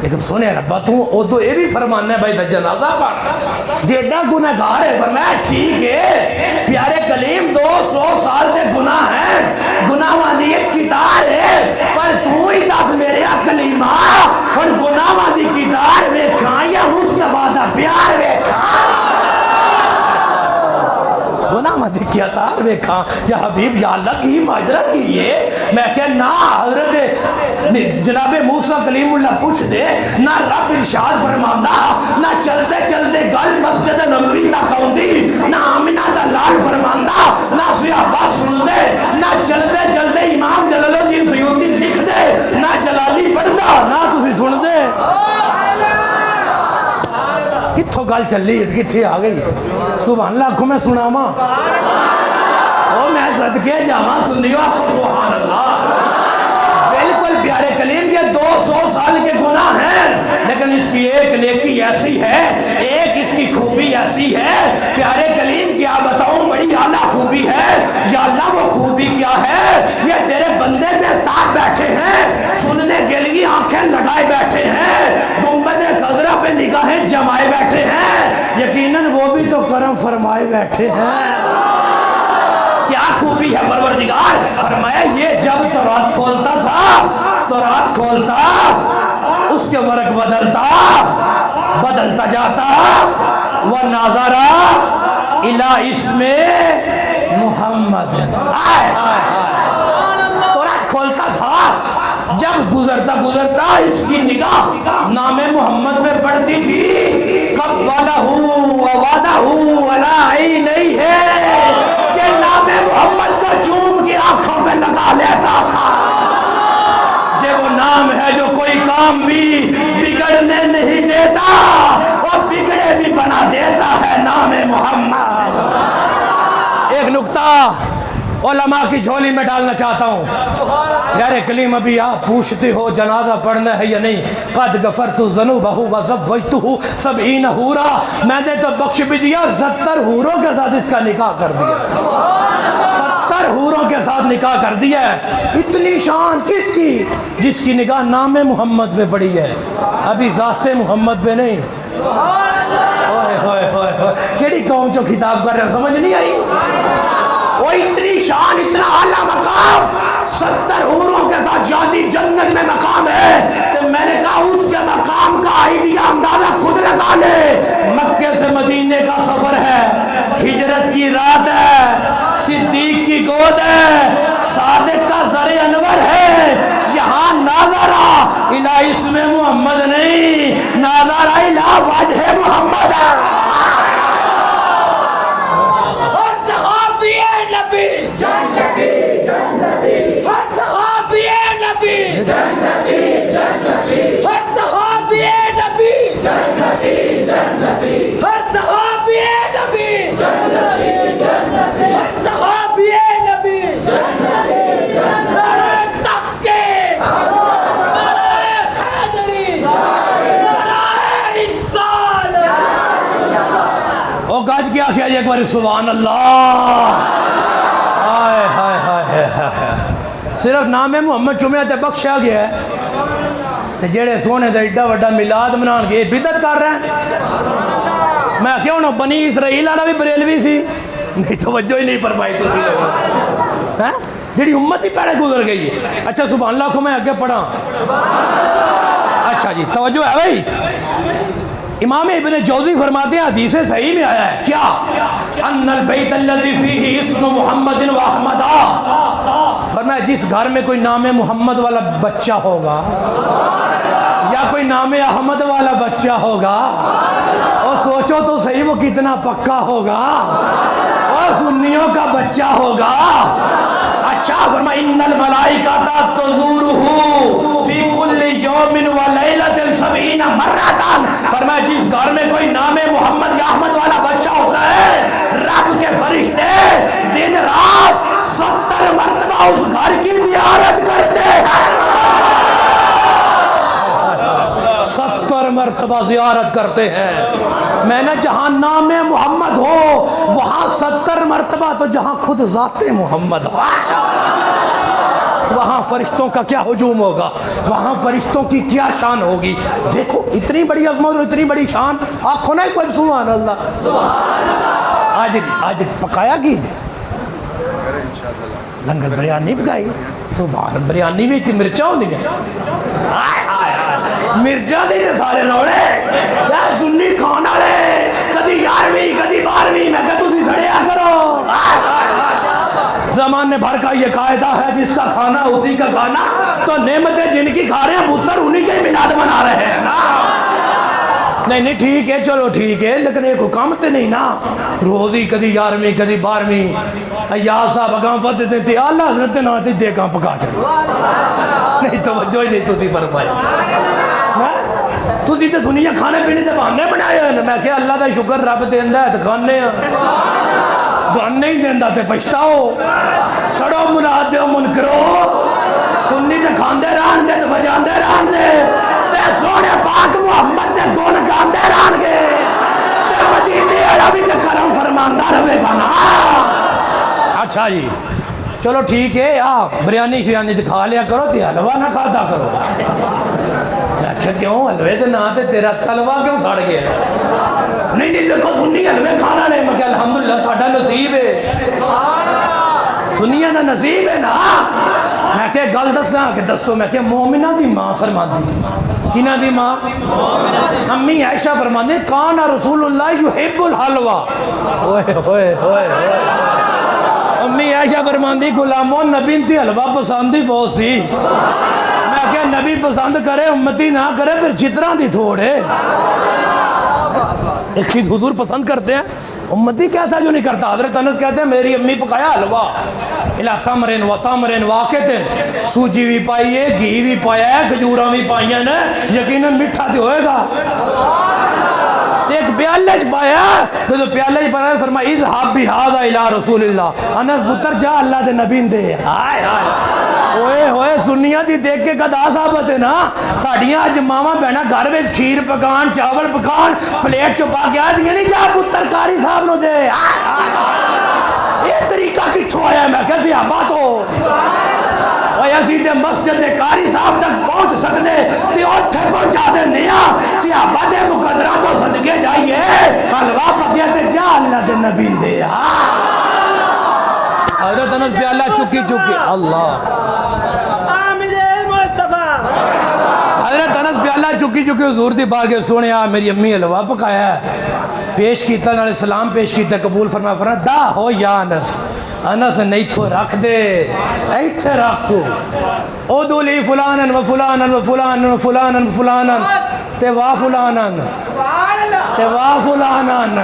لیکن سنے ربا تو او تو یہ بھی فرمانا ہے بھائی دا جنازہ پڑھ جیڑا گناہ گار ہے، فرمایا ٹھیک ہے پیارے کلیم 200 سال دے گناہ ہیں، گناہ والی ایک کتار ہے، پر تو ہی دس میرے کلیمہ اور گناہ والی کتار ویکھاں یا مصطفیٰ دا پیار ویکھاں، گناہ والی کتار ویکھاں یا حبیب یا اللہ کی ماجرہ کی ہے۔ میں کہ نا حضرت جناب موسیٰ کلیم اللہ پوچھ دے، نہ رب ارشاد فرماندہ، نہ چلتے چلتے گل مسجد نبوی تک آؤندی، نہ آمنہ دا لال فرماندہ، نہ چلی کتنے آ گئی سبحان اللہ کو میں سنا ماں او میں صدقے جاواں سنیو آخو سبحان اللہ بالکل پیارے کلیم یہ 200 سال کے گناہ ہیں لیکن اس کی ایک نیکی ایسی ہے ایک اس کی خوبی ایسی ہے پیارے کلیم کیا بتاؤں بڑی اعلیٰ خوبی ہے یا اللہ وہ خوبی کیا ہے یہ تیرے بندے میں تاب بیٹھے ہیں سننے کے لیے آنکھیں لگائے بیٹھے ہیں گنبد خضرا پہ نگاہیں جمائے بیٹھے ہیں یقیناً وہ بھی تو کرم فرمائے بیٹھے ہیں کیا خوبی ہے پروردگار فرمایا یہ جب تورات کھولتا تھا تورات کھولتا اس کے ورق بدلتا جاتا وَنَظَرَ إِلَىٰ اسْمِ محمد تورات کھولتا تھا جب گزرتا اس کی نگاہ نام محمد میں پڑتی تھی قَبَّلَهُ وَوَضَعَهُ عَلَىٰ عَيْنَيْهِ کہ نام محمد کا چوم کی آنکھوں میں لگا لیتا تھا یہ وہ نام ہے جو کوئی کام بھی بگڑنے نہیں دیتا اور بگڑے بھی بنا دیتا ہے نام محمد ایک نکتہ علماء کی جھولی میں ڈالنا چاہتا ہوں یار کلیم ابھی آپ پوچھتے ہو جنازہ پڑھنا ہے یا نہیں قد غفرت ذنوبہ وزوجتہ 70 حورا میں نے تو بخش بھی دیا 70 حوروں کے ساتھ اس کا نکاح کر دیا 70 حوروں کے ساتھ نکاح کر دیا ہے اتنی شان کس کی جس کی نگاہ نام محمد پہ پڑی ہے ابھی ذات محمد پہ نہیں کیڑی قوم جو خطاب کر رہے ہیں سمجھ نہیں آئی وہ اتنی شان اتنا اعلیٰ مقام 70 حوروں کے ساتھ شادی جنت میں مقام ہے کہ میں نے کہا اس کے مقام کا آئیڈیا اندازہ خود لگا لے مکے سے مدینے کا سفر ہے ہجرت کی رات ہے صدیق کی گود ہے صادق کا زر انور ہے یہاں ناظرہ الہ اسم محمد نہیں ناظرہ الہ وجہ محمد ہے جنتی ہر صحابی نبی ہر صحابی نبی ہر صحابی نبی ہر صحابی نبی نعرہ تحقیق نعرہ حیدری نعرہ رسالت او گاج کیا کیا ایک بار سبحان اللہ صرف نام محمد چومیا تے بخشیا گیا ہے تے جڑے سونے دے ایڈا وڈا میلاد منان گے بدعت کر رہے ہیں میں کیوں نہ بنی اسرائیل والا بھی بریلوی سی نہیں توجہ ہی نہیں فرمائی تو ہیں جڑی امت ہی پہلے گزر گئی ہے اچھا سبحان اللہ کو میں آگے پڑھا اچھا جی توجہ ہے بھائی امام ابن جوزی فرماتے ہیں حدیث صحیح میں آیا ہے کیا ان البیت الذی فیہ اسم محمد و احمد فرمایا جس گھر میں کوئی نام محمد والا بچہ ہوگا یا کوئی نام احمد والا بچہ ہوگا اور سوچو تو صحیح وہ کتنا پکا ہوگا اور سنیوں کا بچہ ہوگا اچھا فرمایا ان الملائکہ تزورہ فی کل یوم و لیلۃ 70 مرتان فرمایا جس گھر میں کوئی نام محمد یا احمد والا بچہ ہوتا ہے رب کے فرشتے دن رات 70 مرتبہ اس گھر کی زیارت کرتے ہیں 70 مرتبہ زیارت کرتے ہیں میں نے جہاں نام محمد ہو وہاں 70 مرتبہ تو جہاں خود ذات محمد ہو وہاں فرشتوں کا کیا ہجوم ہوگا وہاں فرشتوں کی کیا شان ہوگی دیکھو اتنی بڑی عظمت اور اتنی بڑی شان آنکھوں نہیں کوئی سبحان اللہ آج پکایا گی لنگر بریانی پکائی سبحان بریانی بھی اتنی مرچا ہوں دی مرچا دی سارے روڑے یار سنی کھانا لے کدی 11ویں کدی 12ویں میں کہ تسی سڑیا کرو زمانے بھر کا یہ قاعدہ ہے جس کا کھانا اسی کا کھانا تو نعمتیں جن کی کھا رہے ہیں پتر انہی کے میلاد منا رہے ہیں نا نہیں ٹھیک ہے چلو ٹھیک ہے لیکن ایک حکامت نہیں نا روزی کدی 11ویں کدی 12ویں ایاز صاحب اگاں ود دیتے اللہ حضرت نہ دے کہاں پکا دے نہیں توجہ ہی نہیں تو تھی فرمائی تسی تے دنیا کھانے پینے تے بہانے بنائے ہیں. میں کہ اللہ دا شکر رب دیندا ہے تے کھانے ہیں, دعان نہیں دیندا تے پچھتاؤ. سڑو مراد دیو منکرو, سنی تے کھاندے رہن دے تے بجاندے رہن دے تے سونے پاک محمد دے گن گاندے رہن گے تے مدینے والا بھی تے کرم فرماندا رہے گا نا. اچھا جی چلو ٹھیک ہے, آپ بریانی شریانی دکھا لیا کرو تے حلوہ نہ کھاتا کرو. میں کہا کیوں حلوے دے نا تے تیرا تلوہ کیوں سڑ گیا؟ نہیں نہیں دیکھو سنی حلوے کھانا نہیں. میں کہا الحمدللہ ساڈا نصیب ہے, سنیاں دا نصیب ہے نا. میں کہ گل دساں کہ دسو. میں کہ مومنہ دی ماں فرماندی, کنہ دی ماں؟ امی عائشہ فرماندی کان رسول اللہ یحب الحلوہ. اوئے ہوئے ہوئے ہوئے. امی عائشہ فرماندی غلاموں نبی تی حلوہ پسند ہی بہت سی. میں کہ نبی پسند کرے امتی نہ کرے پھر چتران دی تھوڑے. ایک چیز حضور پسند کرتے ہیں, امتی کیسا جو نہیں کرتا. حضرت انس کہتے ہیں میری امی پکایا حلوہ الہ سمرن و تمرن واقعتن, سوجی بھی پائی ہے, گھی بھی پایا ہے, کھجوراں بھی پائی ہیں, یقیناً میٹھا تو ہوئے گا. ایک پیالے چ پایا تو پیالے چ پایا فرمایا اذهب بهذا الى رسول اللہ. انس پتر جا اللہ دے نبی دے. ہائے ہائے اوئے ہوئے سنیاں دی دیکھ کے قدا ثابت ہے نا. ساڈیاں اج ماواں بہناں گھر وچ کھیر پکان, چاول پکان, پلیٹ چ پا کے آ جی نہیں جا پتر کاری صاحب نو دے. یہ طریقہ کتھوں آیا؟ میں کہ صحابہ تو اسی تے مسجد دے قاری صاحب تک پہنچ سکتے تے اوتھے پہنچا دے نیا. صحابہ دے مقدراں تو صدقے جائیے, حلوہ پکیا تے جا اللہ دے نبی دے. حضرت انس پیالہ چکی چکی اللہ آمد مصطفیٰ. حضرت انس پیالہ چکی چکی حضور دی بار کے سونے آ میری امی حلوہ پکایا ہے, پیش کیتا نال سلام پیش کیتا, قبول فرمایا. فرمایا دا ہو یا انس. انس نہیں تو رکھ دے, ایتھے رکھو. اودو لی فلانن و فلانن و فلانن و فلانن و فلانن تے وا فلانن تے وا فلانن.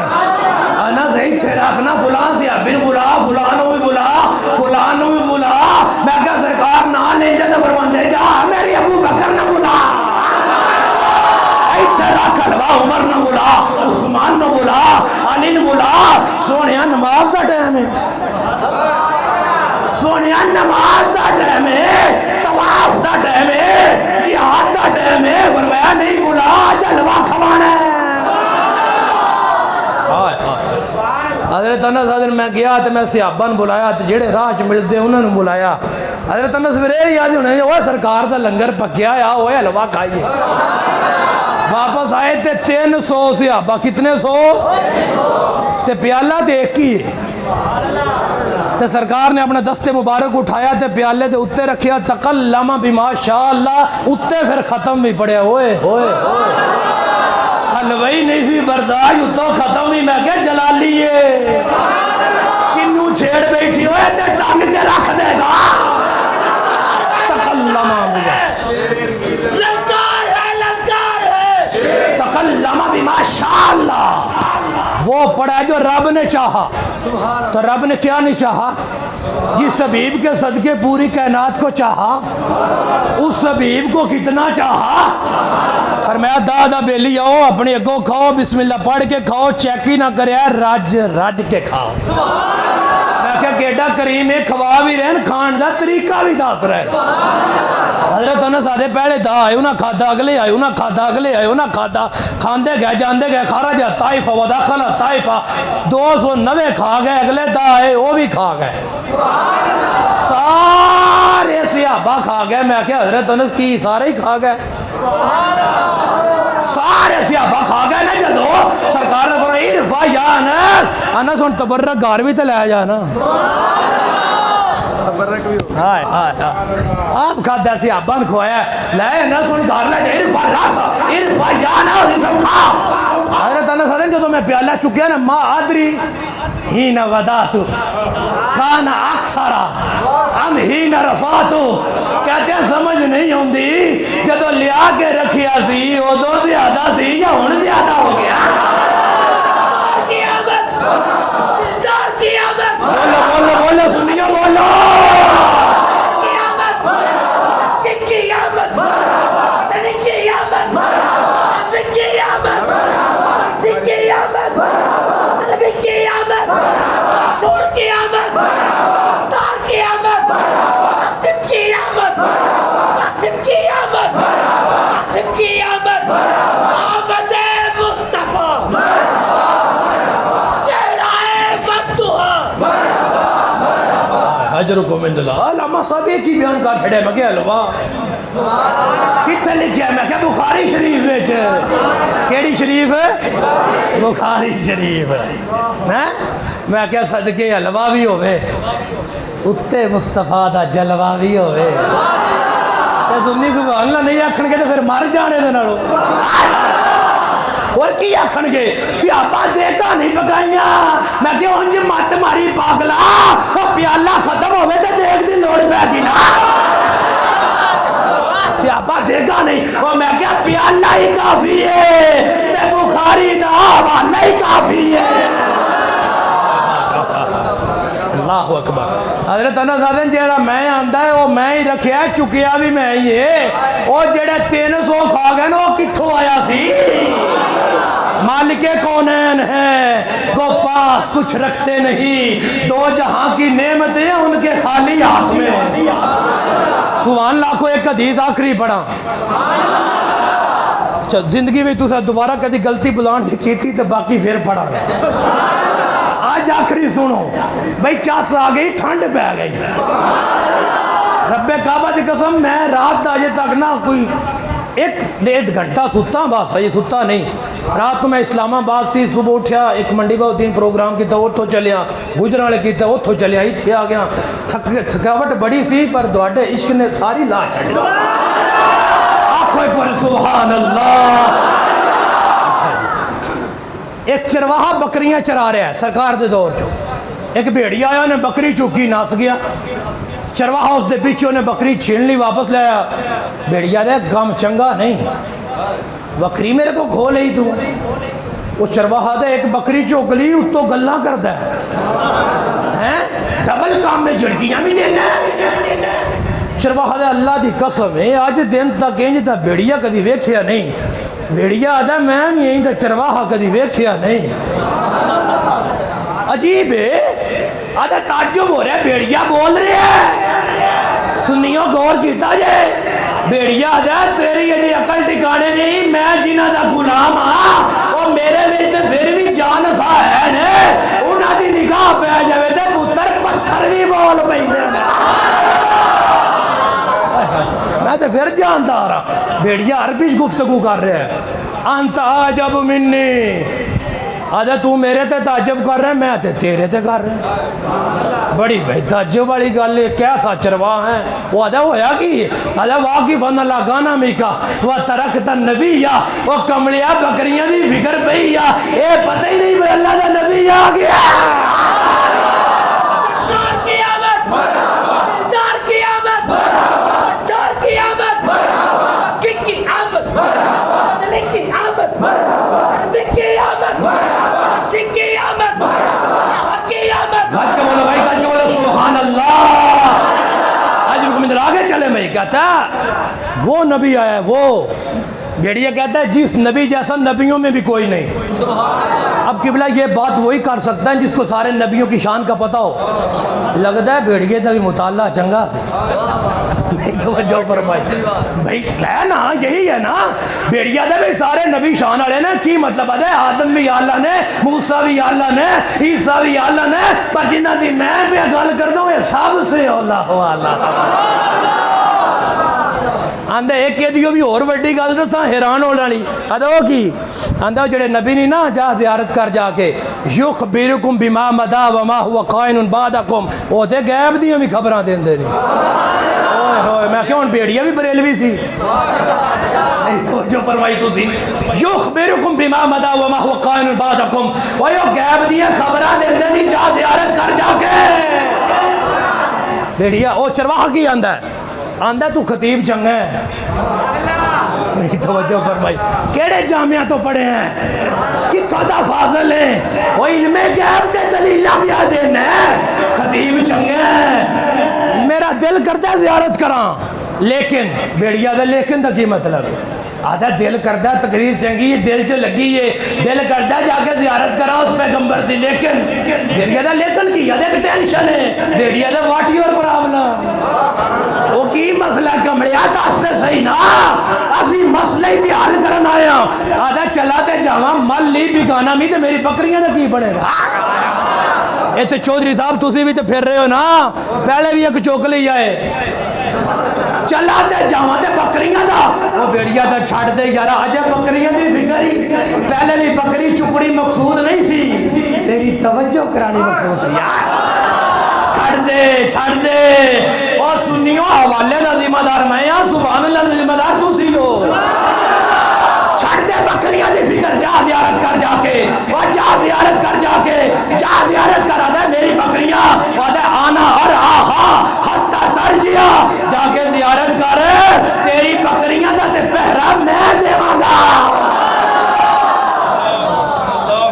انس ایتھے رکھنا, فلان سے بن بلا, فلانوں بھی بلا, فلانوں بھی بلا. میں کہا سرکار نہ نہیں دے تو فرماندے جا میری ابو بکر نہ بلا, ایتھے رکھ حلوہ عمر نہ بلا, عثمان نہ بلا, علی نہ بلا. سونیا نماز دا ٹائم ہے, سونیا نماز دا ٹائم ہے, طواف دا ٹائم ہے, جہاد دا ٹائم ہے. فرمایا نہیں بلا, حلوہ کھوانا ہے. حضرت انس حضرت میں گیا تو میں صحابہ نے بلایا تو جڑے راہ چ ملتے انہوں نے بلایا. حضرت انس ویرے یاد ہونے وہ سرکار دا لنگر پکیا یا وہ حلوہ کھائیے. واپس آئے تے 300 صحابہ. کتنے 100 تے پیالہ تے ایک ہی ہے. تے سرکار نے اپنا دست مبارک اٹھایا تے پیالے تے اتے رکھیا, تکلم بما شاء اللہ, اتے پھر ختم بھی پڑیا. ہوئے ہوئے حلوی نہیں سی برداشت, اتو ختم بھی. میں کہ جلالیے کنوں چھیڑ بیٹھی ہوئے تے ٹانگ کے رکھ دے گا. تکلم تکلم بما شاء اللہ. وہ پڑھا جو رب نے چاہا. تو رب نے کیا نہیں چاہا؟ جس حبیب کے صدقے پوری کائنات کو چاہا, اس حبیب کو کتنا چاہا. فرمایا دادا بیلی آؤ اپنی اگوں کھاؤ, بسم اللہ پڑھ کے کھاؤ, چیک ہی نہ کرے, رج رج کے کھاؤ. میں کہا کیڈا کریم ہے, کھوا بھی رہن, کھان دا طریقہ بھی دس رہے. حضرت انس آدھے پہلے دا آئے انہاں کھادا, اگلے آئے انہاں کھادا, اگلے آئے انہاں کھادا. کھاندے گئے جاندے گئے, خارج طائفہ و داخل طائفہ, 290 کھا گئے. اگلے دا آئے وہ بھی کھا گئے, سارے صحابہ کھا گئے. میں کہ حضرت انس کی سارے ہی کھا گئے, سارے صحابہ کھا گئے نا. جدو سرکار نے فرمایا ارفع یا انس, انس ان تبرک گھر بھی تے لے جانا. ہائے ہائے آپ کھادا صحابہ نے کھوایا, لے انس ان گھر لے جائے. ارفع راس ارفع یا انس کھا. حضرت انس حضرت جدو میں پیالہ چکیا نا, ما ادری ہین وداتو کان اکثرا ام ہین رفاتو. کہتے ہیں سمجھ نہیں ہوندی جدو لیا کے رکھیا سی ادو زیادہ سی یا ہن زیادہ ہو گیا. بولو بولو بولو سنیو بولو. اجرکم عند اللہ. علامہ صاحب ایک ہی بیان کر چھڑے میں کہ حلوا کتنے لکھا ہے؟ میں کہ بخاری شریف وچ. کیڑی شریف ہے؟ بخاری شریف ہے. میں کہ صدقے حلوا بھی ہوئے اتے مصطفیٰ دا جلوہ بھی ہوئے. سنی سبحان اللہ نہیں آکھن گے تو پھر مر جانے دے نالو. اور کی آکھن گے صحابہ دیکھا نہیں پکائیاں. میں کہ انج مت ماری پاگلا وہ پیالہ ختم ہوئے تو دیکھ دی لوڑ پہ گی نا. صحابہ دیکھا نہیں وہ میں کہ پیالہ ہی کافی ہے تے بخاری دا حوالہ ہی کافی ہے. اللہ اکبر. حضرت انس آدھن جیڑا میں آندہ ہے وہ میں ہی رکھیا ہے چکیا بھی میں ہی ہے. وہ جیڑے 300 کھا گئے نا وہ کتھوں آیا سی؟ مالک کونین ہیں گو پاس کچھ رکھتے نہیں. دو جہاں کی نعمتیں ان کے خالی ہاتھ میں. سبحان اللہ. کو ایک حدیث آخری پڑھا زندگی میں تُسا دوبارہ کدی غلطی بلان سے کیتی تو باقی پھر پڑھا گئے. آج آخری سنو بھئی چاس آ گئی ٹھنڈ پہ گئی. رب کعبہ دی قسم میں رات آجے تک نہ کوئی 1-1.5 گھنٹہ ستا بات صحیح ستا نہیں. رات میں اسلام آباد سی صبح اٹھیا ایک منڈی بہتین پروگرام کی تو اتھو چلیا گجرالے کی تو اتھو چلیا اتھے آ گیا. تھکاوٹ بڑی سی پر دوڑے عشق نے ساری لا چھڑی. آنکھوں پر سبحان اللہ. ایک چرواہا بکریاں چرا رہا ہے سرکار دے دور چو. ایک بھیڑی آیا نے بکری چکی ناس گیا. چرواہا اس دے پیچھے نے بکری چھین لی واپس لیا. بھیڑیا دے غم چنگا نہیں بکری میرے کو کھو لئی تو. وہ چرواہا دے ایک بکری چوک لی اس تو گلنا کرتا ہے ڈبل کام میں جھڑکیاں بھی دینا ہے. چرواہا دے اللہ دی قسم ہے آج دن تک انج دا بھیڑیا کدی ویکھیا نہیں. بھیڑیا آدھا میں یہیں دا چرواہا کدی ویکھیا نہیں. عجیب ہے. آدھا تعجب ہو رہا ہے بھیڑیا بول رہے ہیں. سنیوں غور کیتا جائے. بھیڑیا آدھا تیری یہ عقل ٹھکانے نہیں میں جنہ دا غلام ہاں اور میرے میں تو پھر بھی جان سا ہے نے انہاں دی نگاہ پہ جاوے تے پتر پتھر بھی بول پئیندے. میں تو پھر جانتا آ رہا. بھیڑیا عربی گفتگو کر رہے ہیں. انت عجب منی. آدھا تو میرے تے تعجب کر رہے ہیں میں تے تیرے تے کر رہے ہیں. بڑی بھائی تعجب والی گل ہے. کیسا چرواہ ہیں. وہ آدھا ہویا کی آدھا واقف ان اللہ گانا میکا وہ ترکت النبی یا وہ کملیا بکریاں دی فکر پئی یا اے پتہ ہی نہیں میں اللہ دا نبی آ گیا. دار کی آمد دار کی آمد دار کی آمد کی آمد کی آمد کی آمد سکی آمد حقی آمد. گاج کا بولو بھائی گاج کا بولو سبحان اللہ. آج رکم ادھر آگے چلے میں کہتا وہ نبی آیا ہے وہ. بھیڑیا کہتا ہے جس نبی جیسا نبیوں میں بھی کوئی نہیں. اب قبلہ یہ بات وہی کر سکتا ہے جس کو سارے نبیوں کی شان کا پتہ ہو. لگتا ہے بھیڑیے تھا بھی مطالعہ چنگا سے نہیں تو جو فرمائی بھائی ہے نا یہی ہے نا. بھیڑیا تھا بھی سارے نبی شان والے نا کی مطلب ہے آدم بھی اللہ نے موسیٰ بھی اللہ نے عیسیٰ بھی اللہ نے پر جنہ دی میں بھی گل کر دوں یہ سب سے اللہ آندھا ایک کے دیو بھی اور وڈی گل دساں حیران ہونے والی. آدھا وہ کی آندھا جڑے نبی نہیں نا جا زیارت کر جا کے یخبرکم بما مدا وما هو قائن بعدکم وہ تے غیب دیاں بھی خبراں دیندے نے. اوئے ہوئے میں کیوں بھیڑیا بھی بریلوی سی نہیں تو جو فرمائی تو تھی یخبرکم بما مدا وما هو قائن بعدکم وہ غیب دیاں خبراں دیندے نہیں جا زیارت کر جا کے. بھیڑیا او چرواہا کی آندا ہے آندہ تو خطیب چنگا ہے نہیں توجہ فرمائی. کیڑے جامعہ تو پڑھے ہیں کتھوں دا فاضل ہیں وہ علم غیب تے دلیلہ بھی دینا ہے. خطیب چنگا ہے میرا دل کرتا ہے زیارت کراں لیکن بھیڑیا دا لیکن دا کی مطلب آدھا دل کردہ تقریر چنگی ہے دل چ لگی ہے دل کردہ جا کے زیارت کرا اس پیغمبر دی لیکن بھیڑیا دا لیکن کی یاد ایک ٹینشن ہے. بھیڑیا دا واٹ یور پرابلم وہ کی مسئلہ کمڑیا دستے صحیح نا اسی مسئلہ ہی دی حل کرنا آیا. آدھا چلا تے جاواں مل لی بگانا می تے میری بکریاں دا کی بنے گا. یہ تو چودھری صاحب تسی بھی تو پھر رہے ہو نا پہلے بھی ایک چوک لے آئے چلا تے جاواں تے بکریاں دا وہ بیڑیا دا چھڑ دے یارا اجے بکریاں دی فکر ہی پہلے بھی بکری چپڑی مقصود نہیں سی تیری توجہ کرانی مقصود تھی چھڑ دے اور سنیوں حوالے دا ذمہ دار میں ہاں سبحان اللہ دا ذمہ دار تو سی ہو چھڑ دے بکریاں دی فکر جا زیارت کر جا کے جا زیارت کر جا کے جا زیارت کر دے میری بکریاں وعدہ آنا اور آہا حتی ترجیہ جا کے زیارت کر تیری بکریاں دا تے پہرا میں دیواں گا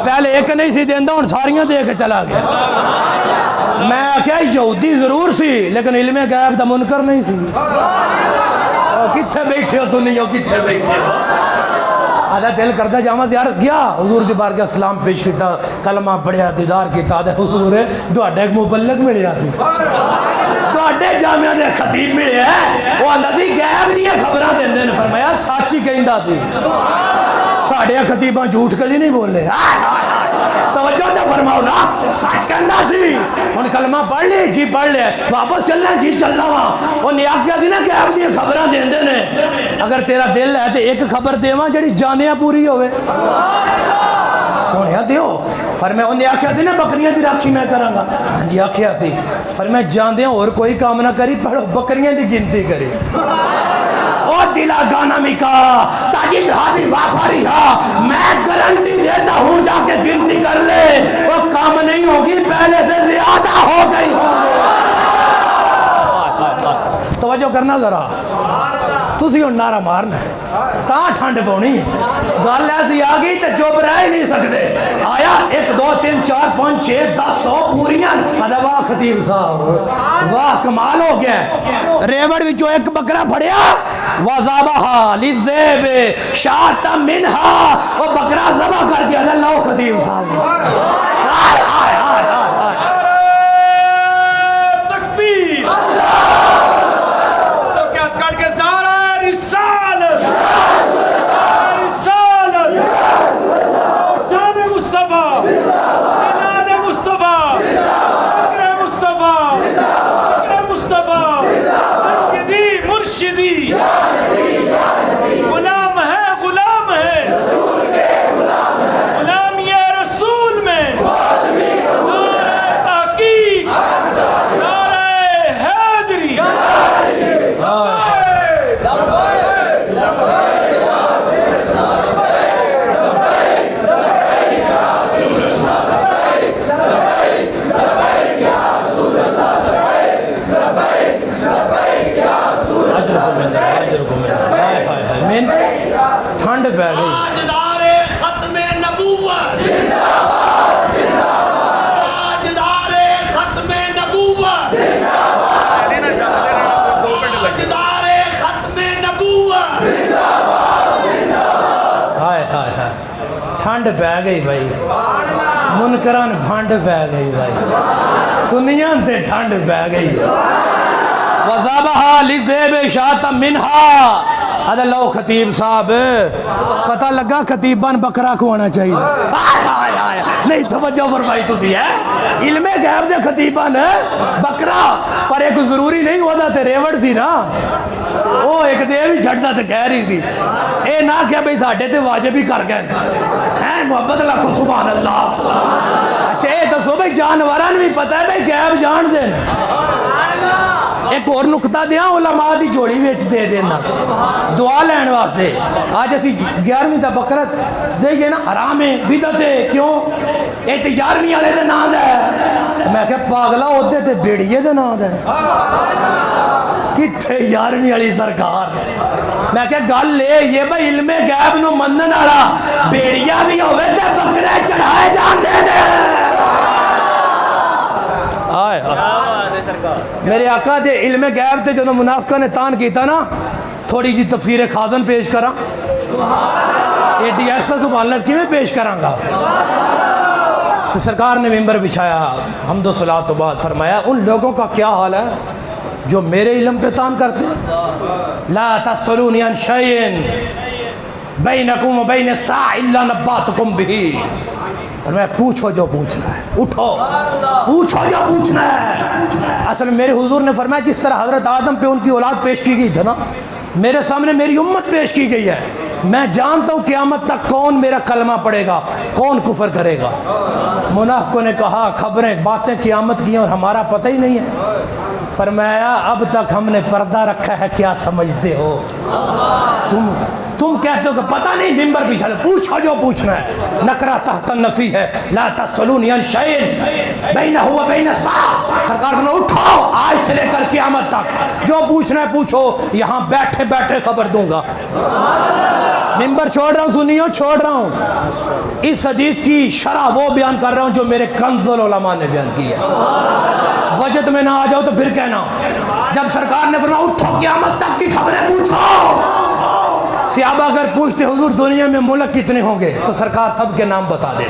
پہلے ایک نہیں سی دیندہ ہوں ساریاں دے کے چلا گیا میں کیا یہودی ضرور سی لیکن علم غیب دا منکر نہیں سی کتھے بیٹھے ہو سنیو کتھے بیٹھے ہو آدھا دل کردہ جامعہ زیارت گیا حضور دی بارگاہ سلام پیش کیتا کلمہ پڑھیا دیدار کیتا آدھا حضور دوڑے ایک مبلغ ملے آسی دوڑے جامعہ دے خطیب ملے ہے وہ اندھا سی غیب نہیں ہے خبران دن دن فرمایا ساچی کہندہ سی ساڑھے خطیبہ جھوٹ کلی نہیں بول لے توجہ تو فرماؤ نا سچ کہندہ سی ان کلمہ پڑھ لی جی پڑھ لے واپس چلنا جی چلنا وہاں وہ نیاک کیا سی نا کہ آپ دیئے خبران دین دینے اگر تیرا دل ہے تو ایک خبر دیواں جڑی جانیاں پوری ہوئے سونیا دیو فرمایا انہیں آکھیا سی نا بکریاں دی راکھی میں کروں گا ہاں جی آکھیا سی فرمایا جان دیاں اور کوئی کام نہ کری پڑھو بکریاں دی گنتی کری او دلا گانا مکا تاجد حابی وافاری ہا میں گارنٹی دیتا ہوں جا کے گنتی کر لے وہ کام نہیں ہوگی پہلے سے زیادہ ہو گئی ہوگی توجہ کرنا ذرا تسی ہوں نعرہ مارنا تاں ٹھنڈ پونی گل ایسی آ گئی تو چپ رہ ہی نہیں سکتے آیا 1 2 3 4 5 6 10 100 پوریاں ادھا واہ خطیب صاحب واہ کمال ہو گیا ریوڑ بھی جو ایک بکرا پھڑیا وَذَبَحَ لِلذِّئْبِ شَاةً مِنْهَا وہ بکرا ذبح کر دیا اللہ خطیب صاحب آئے آئے آئے آئے تکبیر چوکیات کٹ کے نعرہ رسالت رسالت شان مصطفیٰ بلاد مصطفیٰ فکر مصطفیٰ فکر مصطفیٰ سیدی مرشدی غلام ہے غلام یہ رسول میں نعرہ تحقیق نعرہ حیدری ٹھنڈ پہ گئی تاجدار ختم نبوت تاجدار ختم نبوت تاجدار ختم نبوت ہائے ہائے ہائے ٹھنڈ پہ گئی بھائی منکران بھانڈ پہ گئی بھائی سنیاں تے ٹھنڈ پہ گئی وَذَبَحَ لِلذِّئْبِ شَاةً مِنْهَا ادھا لو خطیب صاحب پتہ لگا خطیبان بکرا کو آنا چاہیے نہیں توجہ فرمائی تو دی ہے علم غیب دے خطیبان بکرا پر ایک ضروری نہیں ہوا تھا تے ریوڑ سی نا وہ ایک دے بھی چھڑتا تے کہہ رہی تھی اے نہ کیا بھئی ساڑھے تے واجب ہی کر گئے ہیں محبت لکھو سبحان اللہ اچھا اے تو سو بھئی جانوران بھی پتہ ہے بھئی غیب جان دینا ایک اور نکتہ دیا علماء دی جوڑی ویچ دے دینا دعا لین واسطے آج اسی 11ویں دا بکرت دے گئے نا حرام ہے بدعت ہے کیوں اے تے 11ویں والے دے نام دے میں کہ پاگلا ہوتے تے بیڑیے دے نام دے کتھے 11ویں والی سرکار میں کہ گل لے یہ بھائی علم غیب نو منن والا بیڑیا بھی ہوئے تے بکرے چڑھائے جان دے دے آئے میرے آقا دے علم غیب تے جو منافقہ نے تان کیتا نا تھوڑی جی تفسیر خازن پیش کرا اے ڈی ایس سبحان اللہ کی میں پیش کروں گا تو سرکار نے ممبر بچھایا حمد و صلاۃ و بعد فرمایا ان لوگوں کا کیا حال ہے جو میرے علم پہ تان کرتے لا تسألونی عن شیء بینکم و بین الساع الا نباتکم بہ اور میں پوچھو جو پوچھنا ہے, اٹھو پوچھو جو پوچھنا ہے. اصل میں میرے حضور نے فرمایا جس طرح حضرت آدم پہ ان کی اولاد پیش کی گئی تھی نا, میرے سامنے میری امت پیش کی گئی ہے. میں جانتا ہوں قیامت تک کون میرا کلمہ پڑھے گا, کون کفر کرے گا. منافقوں نے کہا خبریں باتیں قیامت کی ہیں اور ہمارا پتہ ہی نہیں ہے. فرمایا اب تک ہم نے پردہ رکھا ہے, کیا سمجھتے ہو تم کہتے ہو کہ پتہ نہیں, ممبر بھی چلے, پوچھو جو پوچھنا ہے. نکرہ تحت النفی ہے, لا تسألونی عن شیء بینہ و بین الساعہ. سرکار نے اٹھو آج سے لے کر قیامت تک جو پوچھنا ہے پوچھو, یہاں بیٹھے بیٹھے خبر دوں گا. ممبر چھوڑ رہا ہوں, سنیو چھوڑ رہا ہوں. اس حدیث کی شرح وہ بیان کر رہا ہوں جو میرے کنز العلماء نے بیان کی ہے. وجد میں نہ آ جاؤ تو پھر کہنا. جب سرکار نے فرمایا اٹھو قیامت تک کی خبریں پوچھو, صحابہ اگر پوچھتے حضور دنیا میں ملک کتنے ہوں گے تو سرکار سب کے نام بتا دے.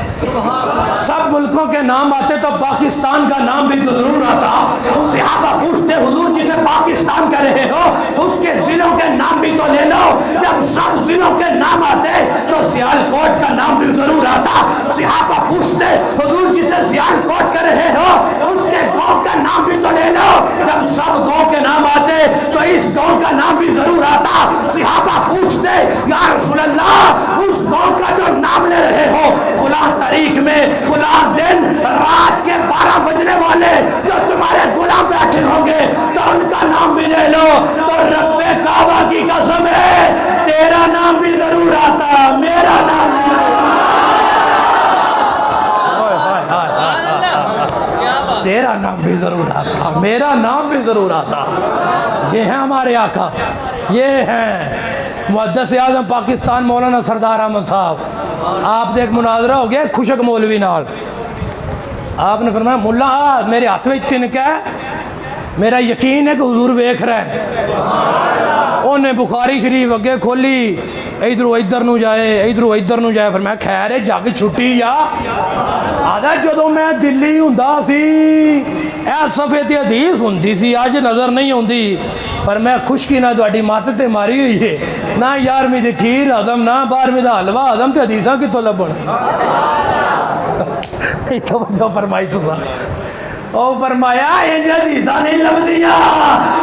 سب ملکوں کے نام آتے تو پاکستان کا نام بھی تو ضرور آتا. صحابہ پوچھتے حضور جسے پاکستان کہہ رہے ہو اس کے ضلعوں کے نام بھی تو لے لو. جب سب ضلعوں کے نام آتے تو سیالکوٹ کا نام بھی ضرور آتا. صحابہ پوچھتے حضور جسے سیالکوٹ کہہ رہے ہو اس کے گاؤں کا نام بھی تو لے لو. جب سب گاؤں کے نام آتے تو اس گاؤں کا نام بھی ضرور آتا. صحابہ پوچھتے یا رسول اللہ اس گاؤں کا جو نام لے رہے ہو فلاں تاریخ میں فلاں دن رات کے 12 بجنے والے جو تمہارے غلام بیٹھے ہوں گے تو ان کا نام بھی لے لو. تو رب کعبہ کی قسم ہے تیرا نام بھی ضرور آتا, میرا نام بھی تیرا نام بھی ضرور آتا, میرا نام بھی ضرور آتا. یہ ہیں ہمارے آقا, یہ ہیں محدث اعظم پاکستان مولانا سردار احمد صاحب. آپ نے ایک مناظرہ ہو گیا خوشک مولوی نال, آپ نے فرمایا ملا میرے ہاتھ میں تن کیا ہے, میرا یقین ہے کہ حضور ویکھ رہے ہیں. انہیں بخاری شریف اگے کھولی, ادھروں ادھر نو جائے ادھروں ادھر نو جائے. فرمایا خیر ہے جگ چھٹی یا آدھا جدو میں دلی ہوندا سی اے صفحے تے حدیث ہوندی سی, اج نظر نہیں ہوندی. پر میں خشکی نہ تہاڈی مت تے ماری ہوئی ہے, نہ 11ویں دی کھیر ہضم نہ 12ویں دا حلوہ ہضم, تے حدیثاں کتوں لبن. توجہ فرمائی تساں, او فرمایا انج حدیثاں نہیں لبدیاں.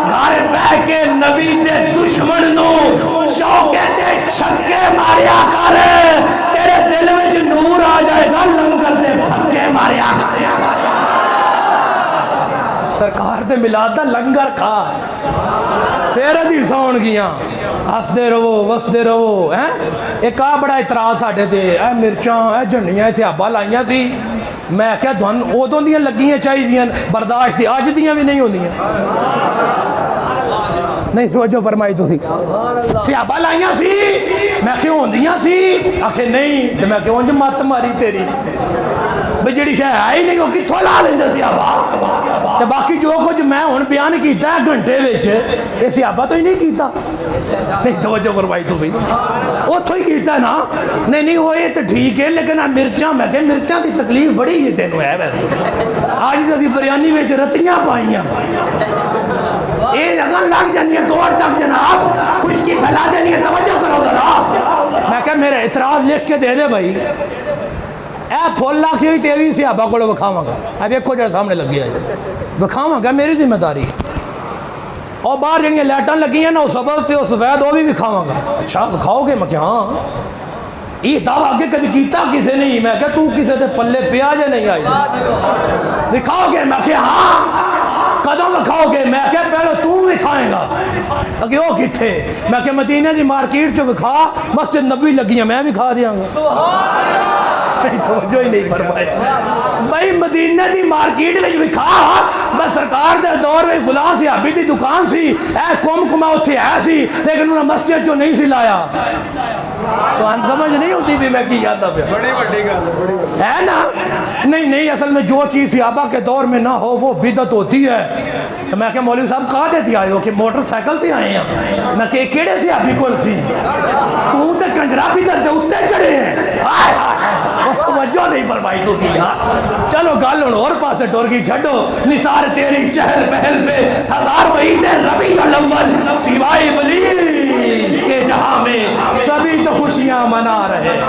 گھر بیٹھ کے نبی تے دشمن نو شوکے تے چھکے ماریا کر, تیرے دل وچ نور آ جائے گا. لنگر دے پھکے ماریا کر. سرکار دے میلاد دا لنگر کھا, پھر حدیثاں ہون گیاں. ہسدے رہو وسدے رہو. ایک آ بڑا اعتراض ساڈے تے, اے مرچاں اے جھنڈیاں صحابہ لائیاں سی. میں کہا دھن ادوں دیاں لگیاں چاہیے برداشت دی, اج دیاں بھی نہیں ہوندیاں. نہیں توجہ فرمائی تسی, صحابہ لائیاں سی. میں کہ ہوندیاں سی, آکھے نہیں. تے میں کہ اونج مت ماری تیری بھئی جڑی شے ہے ہی نہیں وہ کتھوں لا لیندے صحابہ. تے باقی جو کچھ میں ہن بیان کیتا ہے گھنٹے وچ اے صحابہ تو ہی نہیں کیتا. نہیں توجہ فرمائی تسی, اوتھوں ہی کیتا ہے نا. نہیں نہیں وہ یہ تو ٹھیک ہے, لیکن مرچاں میں کہ مرچاں دی تکلیف بڑی ہے تینوں ہے. ویسے آج تے بریانی وچ رتیاں پائیاں, یہ جگہ لگ جاندی ہے دور تک جناب, خشکی پھیلا دینی ہے. توجہ کرو ذرا. میں کہ میرا اعتراض لکھ کے دے دے بھائی. اے پھول لاکھی ہوئی تیری صحابہ کو وکھاواں گا. اب ویکھو جڑا سامنے لگی ہے وکھاواں گا, میری ذمہ داری. اور باہر جڑیاں لائٹاں لگی ہیں نا وہ سبز تے وہ سفید, وہ بھی وکھاواں گا. اچھا وکھاؤ گے؟ میں کہ ہاں. یہ دعویٰ آگے کدی کیتا کسے نہیں. میں کہ تو کسے تے پلے پیا جے نہیں آئی وکھاؤ گے؟ میں کہ ہاں. کدوں وکھاؤ گے؟ میں کہ پہلے تو وکھائیں گا. اگے وہ کتھے؟ میں کہ مدینہ دی مارکیٹ چ وکھا, مسجد نبوی لگی ہیں, میں وکھا دیاں گا. توجہ ہی نہیں فرمائی بھائی. مدینہ دی مارکیٹ وچ وکھا, بس سرکار دے دور میں فلاں صحابی دی دکان سی, اے کم کما اتھے ہے سی, لیکن انہاں مسجد چوں نہیں سی لایا. تو ان سمجھ نہیں ہوتی بھی میں کی جاتا پیا. بڑی بڑی گل ہے نا. نہیں نہیں, اصل میں جو چیز صحابہ کے دور میں نہ ہو وہ بدعت ہوتی ہے. تو میں کہ مولوی صاحب کہاں دیتی آئے ہو کہ موٹر سائیکل تے آئے ہیں. میں کہ کیڑے صحابی کول سی, تو تے کنجرا بدعت دے اوتے چڑھے ہیں. ہائے ہائے توجہ نہیں فرمائی تو تھی یار. چلو گل ہن اور پاسے ٹر گئی, چھڈو. نثار تیری چہل پہل پہ ہزاروں عید ربیع الاول, سوائے ابلیس کے جہاں میں سبھی تو خوشیاں منا رہے.